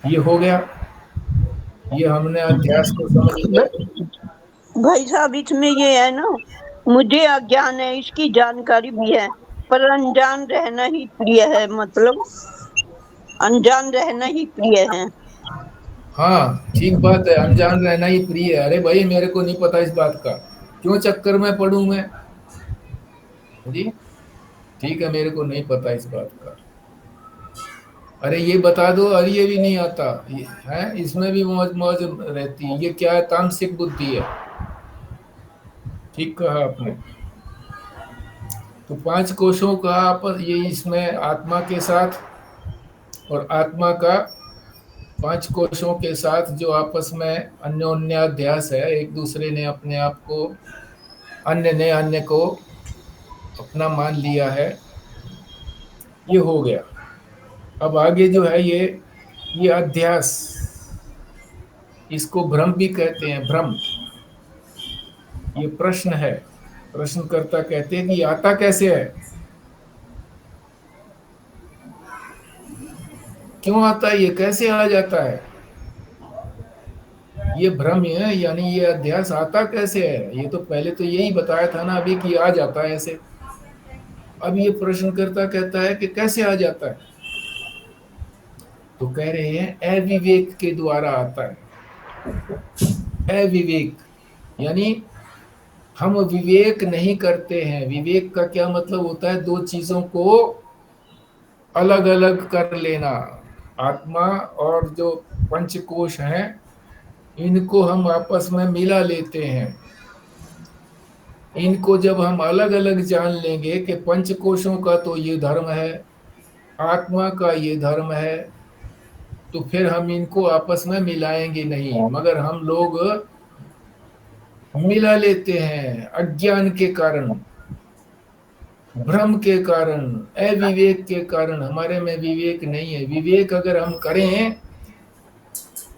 ये हो गया, ये हमने अध्यास को समझ लिया। भाई साहब इसमें ये है ना, मुझे अज्ञान है इसकी जानकारी भी है, पर अनजान रहना ही प्रिय है, मतलब अनजान रहना ही प्रिय है। हाँ ठीक बात है, अनजान रहना ही प्रिय है। अरे भाई मेरे को नहीं पता इस बात का, क्यों चक्कर में पढ़ूं मैं जी। ठीक है, मेरे को नहीं पता इस बात का, अरे ये बता दो, अरे ये भी नहीं आता है, इसमें भी मौज मौज रहती है। ये क्या है? तामसिक बुद्धि है। ठीक कहा आपने। तो 5 कोशों का ये इसमें आत्मा के साथ और आत्मा का पांच कोशों के साथ जो आपस में अन्योन्याध्यास है, एक दूसरे ने अपने आप को, अन्य ने अन्य को अपना मान लिया है, ये हो गया। अब आगे जो है ये अध्यास, इसको भ्रम भी कहते हैं, भ्रम। ये प्रश्न है, प्रश्नकर्ता कहते हैं कि आता कैसे है, क्यों आता है, ये कैसे आ जाता है, ये भ्रम है, यानी ये अध्यास आता कैसे है। ये तो पहले तो यही बताया था ना अभी कि आ जाता है ऐसे। अब ये प्रश्नकर्ता कहता है कि कैसे आ जाता है, तो कह रहे हैं अविवेक के द्वारा आता है। अविवेक यानी हम विवेक नहीं करते हैं। विवेक का क्या मतलब होता है, दो चीजों को अलग अलग कर लेना। आत्मा और जो पंचकोश हैं, इनको हम आपस में मिला लेते हैं। इनको जब हम अलग अलग जान लेंगे कि पंचकोशों का तो ये धर्म है, आत्मा का ये धर्म है, तो फिर हम इनको आपस में मिलाएंगे नहीं। मगर हम लोग मिला लेते हैं अज्ञान के कारण, भ्रम के कारण, अविवेक के कारण। हमारे में विवेक नहीं है। विवेक अगर हम करें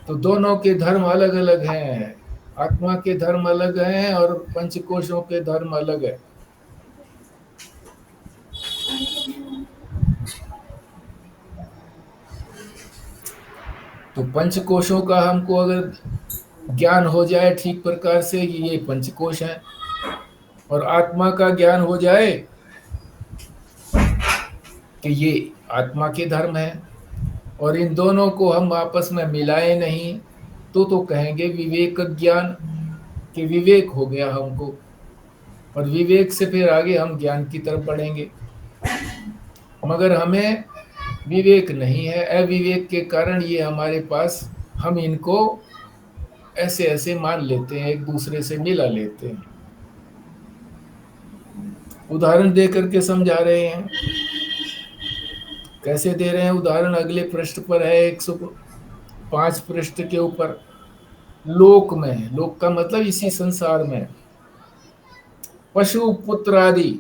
तो दोनों के धर्म अलग अलग हैं। आत्मा के धर्म अलग हैं और पंचकोशों के धर्म अलग है। तो पंचकोशों का हमको अगर ज्ञान हो जाए ठीक प्रकार से कि ये पंचकोश हैं, और आत्मा का ज्ञान हो जाए कि ये आत्मा के धर्म है, और इन दोनों को हम आपस में मिलाए नहीं, तो कहेंगे विवेक ज्ञान, कि विवेक हो गया हमको। और विवेक से फिर आगे हम ज्ञान की तरफ बढ़ेंगे। मगर हमें विवेक नहीं है, अविवेक के कारण ये हमारे पास, हम इनको ऐसे ऐसे मान लेते हैं, एक दूसरे से मिला लेते हैं। उदाहरण दे करके समझा रहे हैं। कैसे दे रहे हैं उदाहरण, अगले पृष्ठ पर है, 105 पृष्ठ के ऊपर। लोक में, लोक का मतलब इसी संसार में, पशु पुत्र आदि,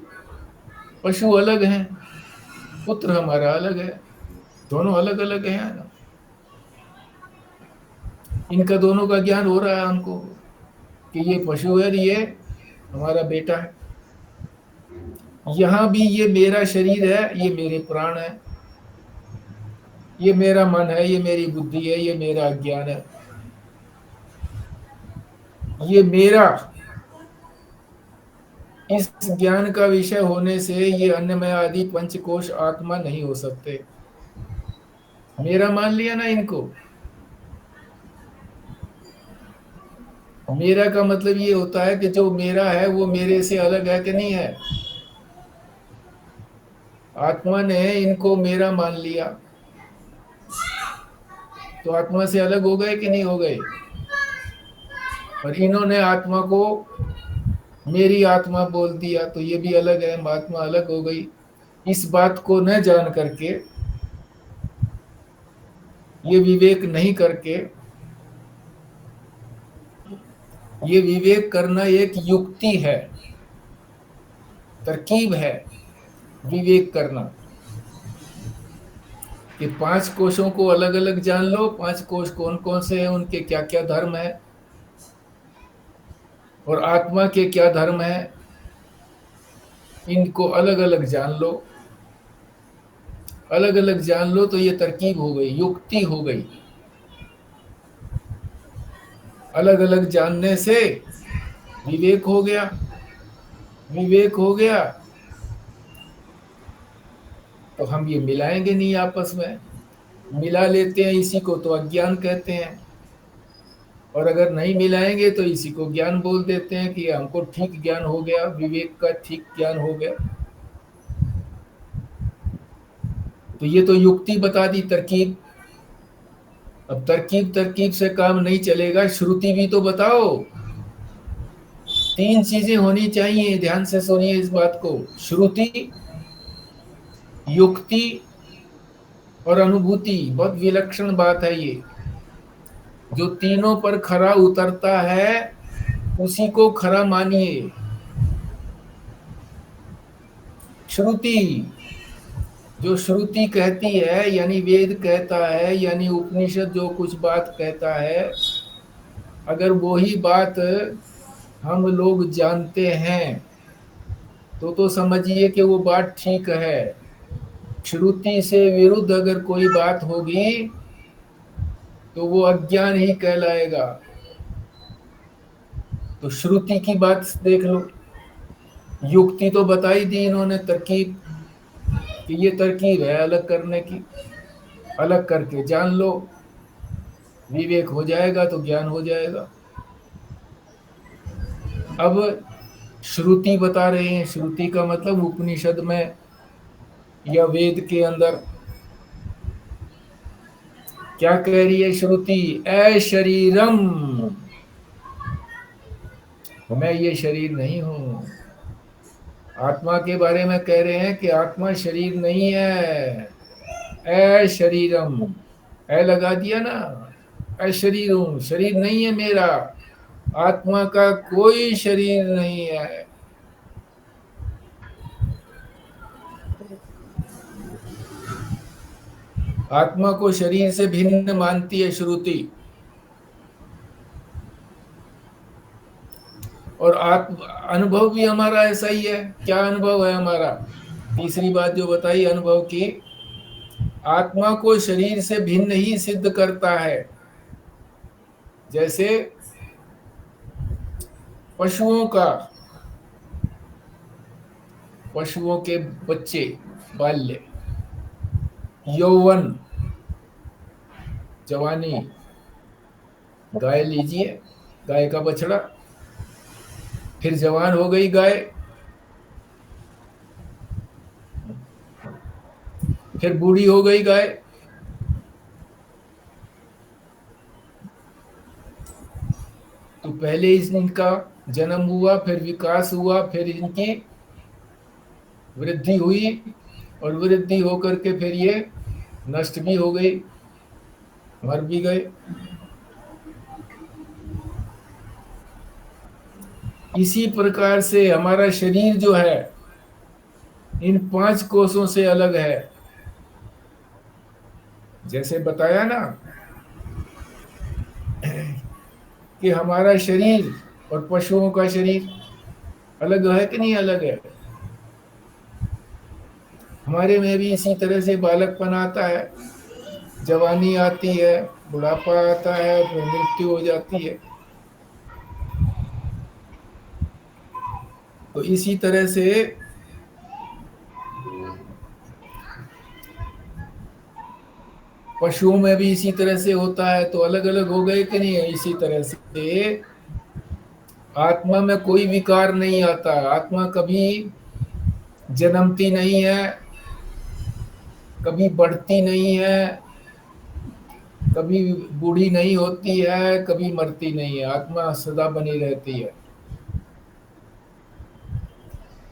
पशु अलग हैं, पुत्र हमारा अलग है, दोनों अलग अलग हैं ना। इनका दोनों का ज्ञान हो रहा है हमको कि ये पशु है, ये हमारा बेटा है। यहां भी ये मेरा शरीर है, ये मेरे प्राण है, ये मेरा मन है, ये मेरी बुद्धि है, ये मेरा ज्ञान है, ये मेरा। इस ज्ञान का विषय होने से ये अन्नमय आदि पंचकोश आत्मा नहीं हो सकते। मेरा मान लिया ना इनको। मेरा का मतलब ये होता है कि जो मेरा है वो मेरे से अलग है कि नहीं है। आत्मा ने इनको मेरा मान लिया, तो आत्मा से अलग हो गए कि नहीं हो गए। और इन्होंने आत्मा को मेरी आत्मा बोल दिया, तो ये भी अलग है, आत्मा अलग हो गई। इस बात को न जान करके, ये विवेक नहीं करके, ये विवेक करना एक युक्ति है, तरकीब है विवेक करना, कि पांच कोशों को अलग अलग जान लो। पांच कोश कौन कौन से हैं, उनके क्या क्या धर्म है, और आत्मा के क्या धर्म है, इनको अलग अलग जान लो। अलग अलग जान लो तो ये तरकीब हो गई, युक्ति हो गई। अलग अलग जानने से विवेक हो गया। विवेक हो गया तो हम ये मिलाएंगे नहीं आपस में, मिला लेते हैं, इसी को तो अज्ञान कहते हैं। और अगर नहीं मिलाएंगे तो इसी को ज्ञान बोल देते हैं कि हमको ठीक ज्ञान हो गया, विवेक का ठीक ज्ञान हो गया। तो ये तो युक्ति बता दी, तरकीब। अब तरकीब तरकीब से काम नहीं चलेगा, श्रुति भी तो बताओ। तीन चीजें होनी चाहिए, ध्यान से सुनिए इस बात को। श्रुति, युक्ति और अनुभूति। बहुत विलक्षण बात है ये। जो तीनों पर खरा उतरता है उसी को खरा मानिए। श्रुति, जो श्रुति कहती है यानी वेद कहता है यानी उपनिषद जो कुछ बात कहता है, अगर वही बात हम लोग जानते हैं तो समझिए कि वो बात ठीक है। श्रुति से विरुद्ध अगर कोई बात होगी तो वो अज्ञान ही कहलाएगा। तो श्रुति की बात देख लो, युक्ति तो बताई दी इन्होंने, तरकीब कि ये तरकीब है अलग करने की, अलग करके जान लो, विवेक हो जाएगा तो ज्ञान हो जाएगा। अब श्रुति बता रहे हैं, श्रुति का मतलब उपनिषद में या वेद के अंदर क्या कह रही है श्रुति? ऐ शरीरम, मैं ये शरीर नहीं हूं। आत्मा के बारे में कह रहे हैं कि आत्मा शरीर नहीं है। ऐ शरीरम, ऐ लगा दिया ना, ऐ शरीर हूं, शरीर नहीं है मेरा, आत्मा का कोई शरीर नहीं है। आत्मा को शरीर से भिन्न मानती है श्रुति। और अनुभव भी हमारा ऐसा ही है। क्या अनुभव है हमारा? तीसरी बात जो बताई अनुभव की, आत्मा को शरीर से भिन्न ही सिद्ध करता है। जैसे पशुओं के बच्चे, बाल्य, यौवन, जवानी, गाय लीजिए, गाय का बछड़ा, फिर जवान हो गई गाय, फिर बूढ़ी हो गई गाय, तो पहले इनका जन्म हुआ, फिर विकास हुआ, फिर इनकी वृद्धि हुई, और वृद्धि होकर के फिर ये नष्ट भी हो गई, मर भी गए। इसी प्रकार से हमारा शरीर जो है इन 5 कोषों से अलग है। जैसे बताया ना कि हमारा शरीर और पशुओं का शरीर अलग है कि नहीं अलग है? हमारे में भी इसी तरह से बालकपन आता है, जवानी आती है, बुढ़ापा आता है, फिर मृत्यु हो जाती है। तो इसी तरह से पशुओं में भी इसी तरह से होता है। तो अलग अलग हो गए कि नहीं है? इसी तरह से आत्मा में कोई विकार नहीं आता। आत्मा कभी जन्मती नहीं है, कभी बढ़ती नहीं है, कभी बूढ़ी नहीं होती है, कभी मरती नहीं है। आत्मा सदा बनी रहती है।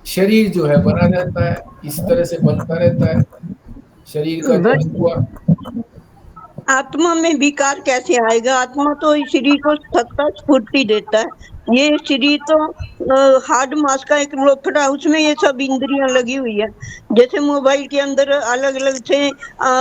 शरीर जो है बना रहता है, इस तरह से बनता रहता है। शरीर का जन्म हुआ, आत्मा में विकार कैसे आएगा? आत्मा तो इस शरीर को सत्ता स्फूर्ति देता है। ये शरीर तो हार्ड मास का एक लोथड़ा, उसमें ये सब इंद्रियां लगी हुई है। जैसे मोबाइल के अंदर अलग अलग से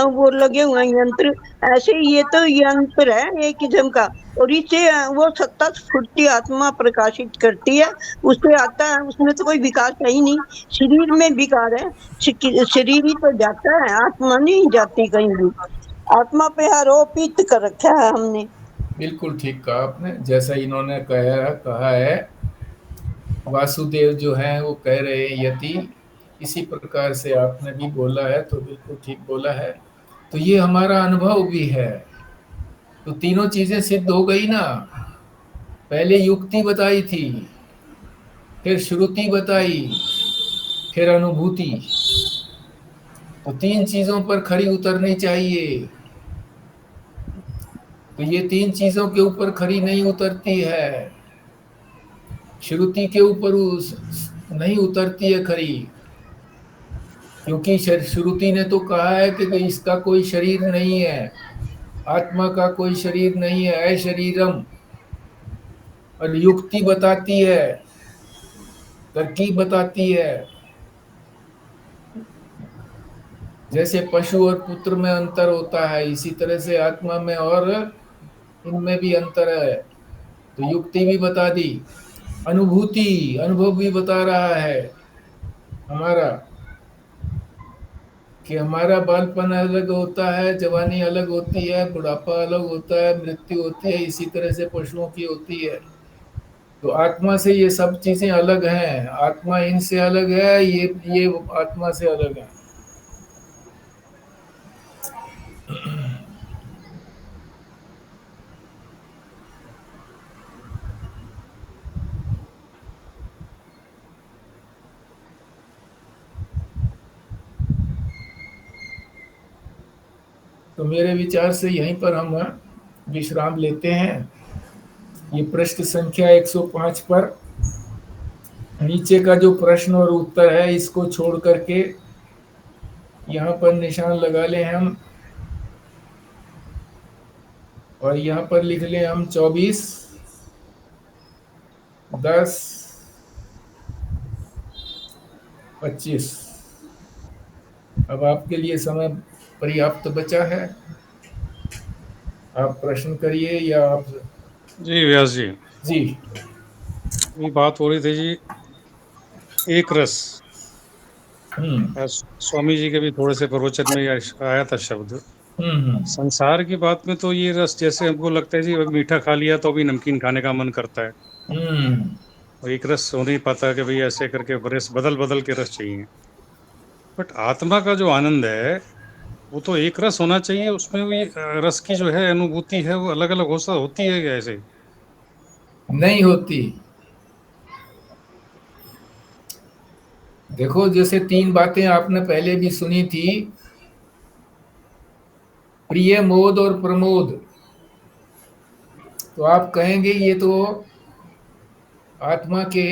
वो लगे हुए हैं यंत्र, ऐसे ये तो यंत्र है एक किस्म का, और इससे वो सत्ता स्फूर्ति आत्मा प्रकाशित करती है, उससे आता है। उसमें तो कोई विकार है ही नहीं। शरीर में विकार है, शरीर ही तो जाता है, आत्मा नहीं जाती कहीं भी। आत्मा पे आरोपित कर रखा है हमने। बिल्कुल ठीक कहा आपने। जैसा इन्होंने कहा है, वासुदेव जो है वो कह रहे हैं यति, इसी प्रकार से आपने भी बोला है, तो बिल्कुल ठीक बोला है। तो ये हमारा अनुभव भी है। तो तीनों चीजें सिद्ध हो गई ना। पहले युक्ति बताई थी, फिर श्रुति बताई, फिर अनुभूति। तो 3 चीजों पर खरी उतरनी चाहिए। तो ये 3 चीजों के ऊपर खरी नहीं उतरती है, श्रुति के ऊपर नहीं उतरती है खरी, क्योंकि श्रुति ने तो कहा है कि इसका कोई शरीर नहीं है। आत्मा का कोई शरीर नहीं है, अशरीरम। और युक्ति बताती है, तरकीब बताती है, जैसे पशु और पुत्र में अंतर होता है, इसी तरह से आत्मा में और इनमें भी अंतर है। तो युक्ति भी बता दी, अनुभूति, अनुभव भी बता रहा है हमारा, कि हमारा बालपन अलग होता है, जवानी अलग होती है, बुढ़ापा अलग होता है, मृत्यु होती है, इसी तरह से पशुओं की होती है। तो आत्मा से ये सब चीजें अलग हैं, आत्मा इनसे अलग है, ये आत्मा से अलग है। तो मेरे विचार से यहीं पर हम विश्राम लेते हैं। ये प्रश्न संख्या 105 पर नीचे का जो प्रश्न और उत्तर है, इसको छोड़ करके यहाँ पर निशान लगा लें हम, और यहाँ पर लिख लें हम 24 10 25। अब आपके लिए समय पर्याप्त बचा है, आप प्रश्न करिए या आप। जी व्यास जी, जी, ये बात हो रही थी जी, एक रस। स्वामी जी के भी थोड़े से प्रवचन में आया था शब्द। संसार की बात में तो ये रस, जैसे हमको लगता है जी अब मीठा खा लिया तो अभी नमकीन खाने का मन करता है, और एक रस हो नहीं पाता कि भाई ऐसे करके रस बदल बदल के रस चाहिए। बट आत्मा का जो आनंद है वो तो एक रस होना चाहिए, उसमें भी रस की जो है अनुभूति है वो अलग अलग होती है क्या ऐसे? नहीं होती। देखो, जैसे 3 बातें आपने पहले भी सुनी थी, प्रिय, मोद और प्रमोद। तो आप कहेंगे ये तो आत्मा के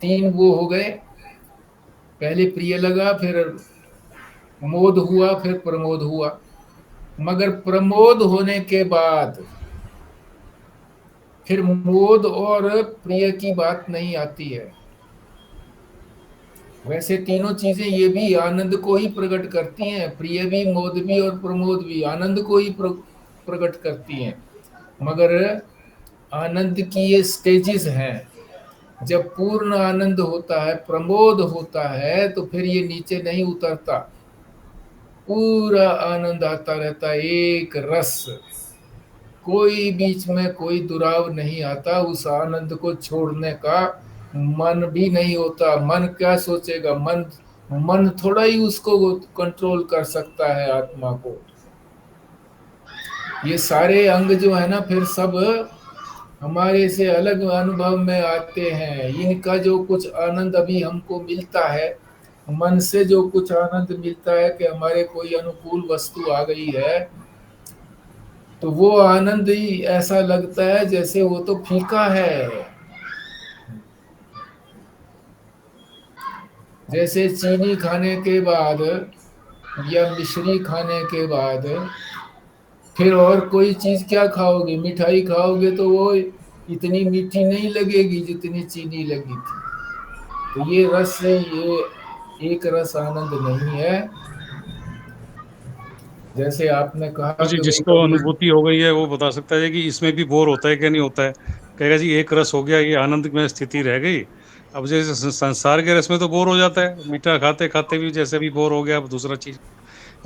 3 वो हो गए, पहले प्रिय लगा, फिर मोद हुआ, फिर प्रमोद हुआ। मगर प्रमोद होने के बाद फिर मोद और प्रिय की बात नहीं आती है। वैसे तीनों चीजें ये भी आनंद को ही प्रकट करती हैं, प्रिय भी, मोद भी और प्रमोद भी आनंद को ही प्रकट करती हैं। मगर आनंद की ये स्टेजेस हैं। जब पूर्ण आनंद होता है, प्रमोद होता है, तो फिर ये नीचे नहीं उतरता, पूरा आनंद आता रहता है, एक रस, कोई बीच में कोई दुराव नहीं आता। उस आनंद को छोड़ने का मन भी नहीं होता। मन क्या सोचेगा? मन थोड़ा ही उसको कंट्रोल कर सकता है आत्मा को। ये सारे अंग जो है ना, फिर सब हमारे से अलग अनुभव में आते हैं। इनका जो कुछ आनंद अभी हमको मिलता है, मन से जो कुछ आनंद मिलता है कि हमारे कोई अनुकूल वस्तु आ गई है, तो वो आनंद ही ऐसा लगता है जैसे वो तो फीका है। जैसे चीनी खाने के बाद या मिश्री खाने के बाद फिर और कोई चीज क्या खाओगे? मिठाई खाओगे तो वो इतनी मीठी नहीं लगेगी जितनी चीनी लगी थी। तो ये रस से ये एक रस आनंद नहीं है। जैसे आपने कहा तो जी कि जिसको अनुभूति हो गई है वो बता सकता है कि इसमें भी बोर होता है क्या नहीं होता है। कहेगा जी एक रस हो गया, ये आनंद में स्थिति रह गई। अब जैसे संसार के रस में तो बोर हो जाता है, मीठा खाते खाते भी जैसे भी बोर हो गया। अब दूसरा चीज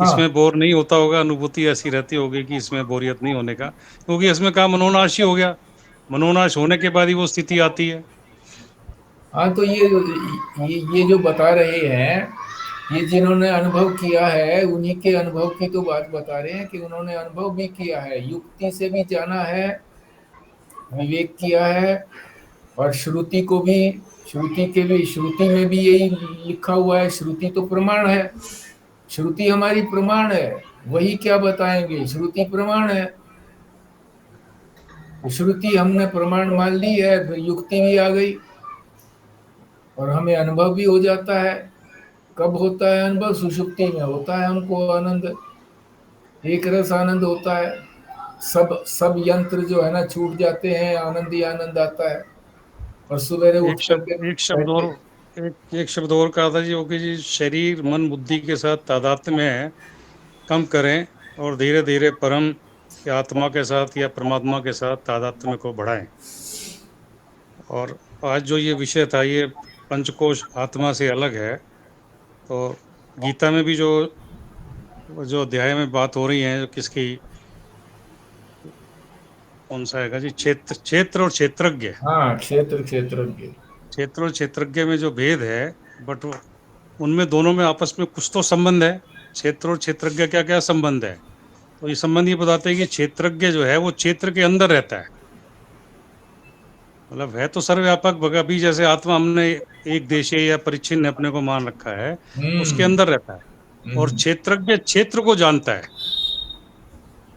इसमें बोर नहीं होता होगा, अनुभूति ऐसी रहती होगी कि इसमें बोरियत नहीं होने का, क्योंकि इसमें काम मनोनाश ही हो गया। मनोनाश होने के बाद ही वो स्थिति आती है। हाँ, तो ये जो बता रहे हैं, ये जिन्होंने अनुभव किया है उन्हीं के अनुभव की तो बात बता रहे हैं कि उन्होंने अनुभव भी किया है, युक्ति से भी जाना है, विवेक किया है, और श्रुति को भी, श्रुति में भी यही लिखा हुआ है। श्रुति तो प्रमाण है, श्रुति हमारी प्रमाण है। वही क्या बताएंगे, श्रुति प्रमाण है। श्रुति हमने प्रमाण मान ली है, फिर युक्ति भी आ गई और हमें अनुभव भी हो जाता है। कब होता है अनुभव? सुषुप्ति में होता है हमको आनंद। एक रस आनंद होता है, सब यंत्र जो है ना छूट जाते हैं, आनंद ही आनंद आता है। और सवेरे उठ करके एक शब्द और एक शब्द और कहा था जी, वो कि जी शरीर मन बुद्धि के साथ तादात्म्य में है, कम करें और धीरे धीरे परम या आत्मा के साथ या परमात्मा के साथ तादात्म्य को बढ़ाएं। और आज जो ये विषय था, ये पंचकोश आत्मा से अलग है। तो गीता में भी जो जो अध्याय में बात हो रही है, किसकी, कौन सा है जी, क्षेत्र और क्षेत्रज्ञ, हाँ, क्षेत्रज्ञ। क्षेत्र और क्षेत्रज्ञ में जो भेद है, बट उनमें दोनों में आपस में कुछ तो संबंध है। क्षेत्र और क्षेत्रज्ञ क्या क्या संबंध है, तो ये संबंध ये बताते हैं कि क्षेत्रज्ञ जो है वो क्षेत्र के अंदर रहता है, मतलब है तो सर्वव्यापक। अभी जैसे आत्मा हमने एक देशीय या परिच्छिन्न अपने को मान रखा है, उसके अंदर रहता है। और क्षेत्रज्ञ क्षेत्र को जानता है,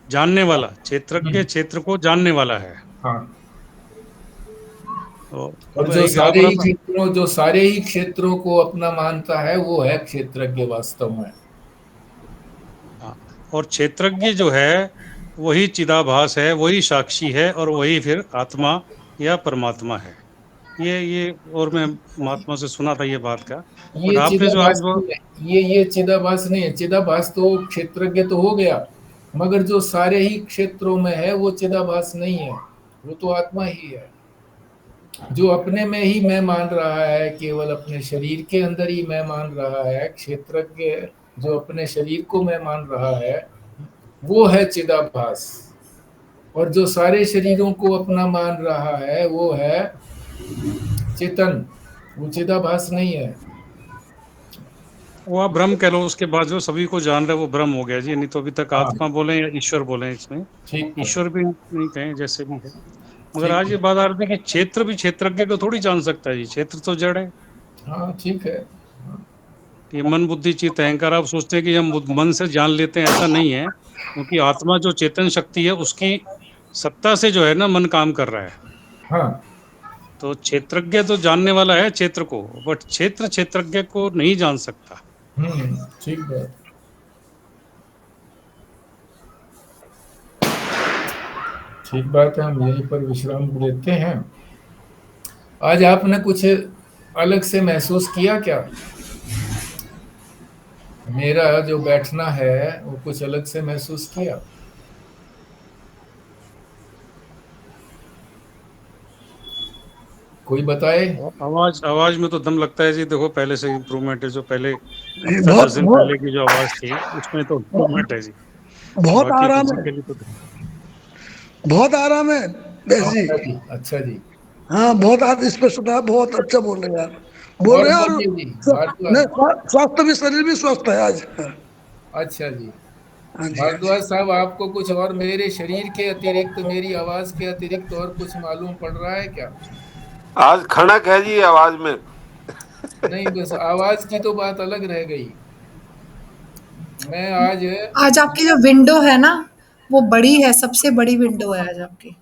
जानने वाला क्षेत्रज्ञ क्षेत्र को जानने वाला है। हाँ। तो और जो सारे ही क्षेत्रों को अपना मानता है, वो है क्षेत्रज्ञ वास्तव में। और क्षेत्रज्ञ जो है वही चिदाभास है, वही साक्षी है, और वही फिर आत्मा या परमात्मा है। ये और मैं महात्मा से सुना था ये बात का, बट आपने जो आज वो ये चिदाभास नहीं है। चिदाभास तो क्षेत्रज्ञ तो हो गया, मगर जो सारे ही क्षेत्रों में है वो चिदाभास नहीं है, वो तो आत्मा ही है। जो अपने में ही मैं मान रहा है, केवल अपने शरीर के अंदर ही मैं मान रहा है, क्षेत्रज्ञ जो अपने शरीर को मैं मान रहा है, वो है चिदाभास। और जो सारे शरीरों को अपना मान रहा है, वो है चेतन, वो चिदाभास नहीं है। वो आप ब्रह्म कह लो, उसके बाद जो सभी को जान रहा है वो ब्रह्म हो गया जी। नहीं तो अभी तक हाँ, आत्मा बोले या ईश्वर बोले, इसमें ठीक है, ईश्वर भी नहीं कहें, जैसे भी है। मगर ठीक आज ये है। बात आ रही है कि क्षेत्र भी क्षेत्रज्ञ को थोड़ी जान सकता है जी, क्षेत्र तो जड़ है। हाँ, ठीक है। ये मन बुद्धि चित्त अहंकार, आप सोचते हैं कि हम मन से जान लेते हैं, ऐसा नहीं है। क्योंकि आत्मा जो चेतन शक्ति है, उसकी सत्ता से जो है ना मन काम कर रहा है। हाँ, तो क्षेत्रज्ञ तो जानने वाला है क्षेत्र को, बट क्षेत्र क्षेत्रज्ञ को नहीं जान सकता। ठीक है। ठीक बात है, हम यहीं पर विश्राम लेते हैं। आज आपने कुछ अलग से महसूस किया क्या? मेरा जो बैठना है वो कुछ अलग से महसूस किया? कोई बताए? आवाज में तो दम लगता है जी। देखो पहले से इम्प्रूवमेंट है, जो पहले हफ्ता 10 बहुत दिन बहुत पहले की जो आवाज थी उसमें तो इम्प्रूवमेंट है जी। बहुत बाकी आराम है, फिजिकली तो बहुत आराम है बेस जी। अच्छा जी, अच्छा जी। हाँ, बहुत आज स्पष्टता है, बहुत अच्छा बोल रहे हैं यार, बोल और रहे हैं। और बोलिए जी, नहीं, भारद्वाज। स्वास्थ्य भी, शरीर भी स्वस्थ है आज। अच्छा जी। हाँ जी, हाँ जी। भारद्वाज साहब, आपको कुछ और मेरे शरीर के अतिरिक्त, मेरी आवाज के अतिरिक्त और कुछ मालूम पड़ रहा है क्या? आज खड़क है जी आवाज में। नहीं, बस आवाज की तो बात अलग रह गई। मैं आज आपकी जो विंडो है ना, वो बड़ी है, सबसे बड़ी विंडो है आज आपकी।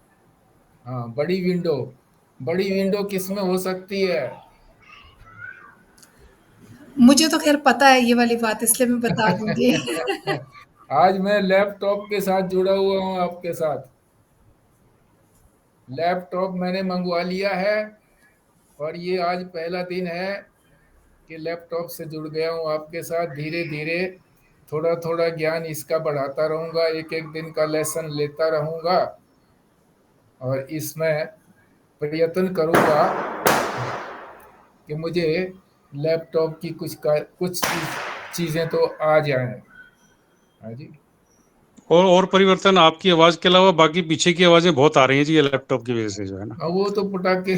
हाँ, बड़ी विंडो। बड़ी विंडो किसमें हो सकती है? मुझे तो खैर पता है ये वाली बात, इसलिए मैं बता दूंगी। आज मैं लैपटॉप के साथ जुड़ा हुआ हूँ आपके साथ। लैपटॉप मैंने मंगवा लिया है, और ये आज पहला दिन है कि लैपटॉप से जुड़ गया हूँ आपके साथ। धीरे धीरे थोड़ा थोड़ा ज्ञान इसका बढ़ाता रहूँगा, एक एक दिन का लेसन लेता रहूँगा, और इसमें प्रयत्न करूँगा कि मुझे लैपटॉप की कुछ चीज़ें तो आ जाएं। हाँ जी। और परिवर्तन आपकी आवाज के अलावा बाकी पीछे की आवाजें बहुत आ रही हैं जी, ये लैपटॉप की वजह से जो है ना। वो तो पटाखे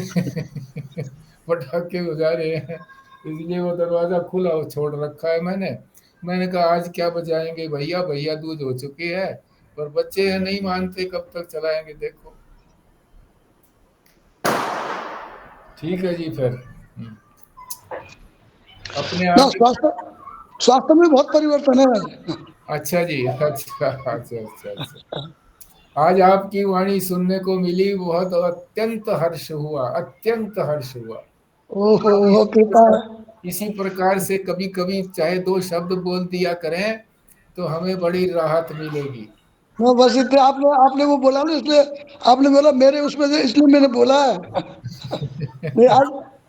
पटाखे बजा रहे हैं, इसलिए वो दरवाजा खुला छोड़ रखा है मैंने कहा आज क्या बजाएंगे भैया, भैया दूध हो चुकी है, पर बच्चे हैं नहीं मानते, कब तक चलाएंगे देखो। ठीक है जी, फिर अपने ना, आप। स्वास्थ्य में बहुत परिवर्तन है आज। अच्छा जी, अच्छा अच्छा अच्छा अच्छा। आज आपकी वाणी सुनने को मिली, बहुत अत्यंत हर्ष हुआ, अत्यंत हर्ष हुआ। कृपा है। इसी प्रकार से कभी कभी चाहे दो शब्द बोल दिया करें, तो हमें बड़ी राहत मिलेगी। मैं बस इतने आपने वो बोला ना, इसलिए आपने बोला मेरे उसमें से, इसलिए मैंने बोला है। नहीं आज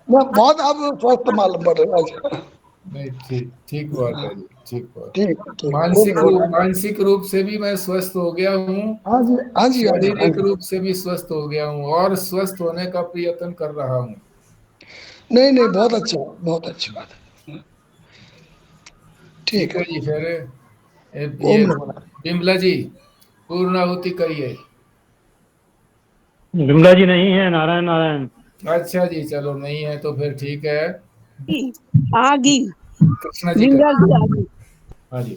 मैं बहुत आप स्वस्थ मालूम पड़ रहे हैं आज। नहीं, ठीक ठीक बात है जी, ठीक बात। ठीक ठीक, खूब बढ़िया। मानसिक रूप से भी मैं स्वस्थ हो गया हूँ, हाँ जी हाँ जी हाँ जी हाँ शारीरिक जी। रूप से भी स्वस्थ हो गया हूँ और स्वस्थ होने का प्रयत्न कर रहा हूँ। नहीं नहीं, बहुत अच्छा, बहुत अच्छी बात है। ठीक ठीक है है। जी, फिर ओम ये नमः नारायण। बिमला जी पूर्णाहुति करिए। विमला जी नहीं है, नारायण नारायण। अच्छा जी, चलो नहीं है तो फिर ठीक है, आगी कृष्णा जी विमला कर। जी आगी। हाँ जी,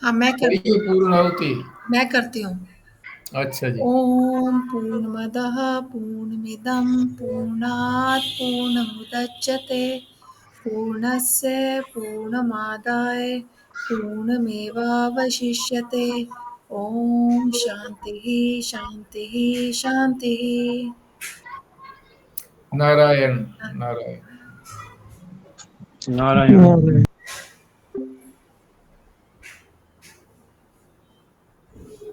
हाँ मैं करिए करती पूर्णाहुति। मैं करती हूँ। अच्छा जी। ॐ पूर्णमदः पूर्णमिदं पूर्णात् पूर्णमुदच्यते पूर्णस्य पूर्णमादाय पूर्णमेवावशिष्यते। ॐ शान्तिः शान्तिः शान्तिः। नारायण नारायण। नारायण।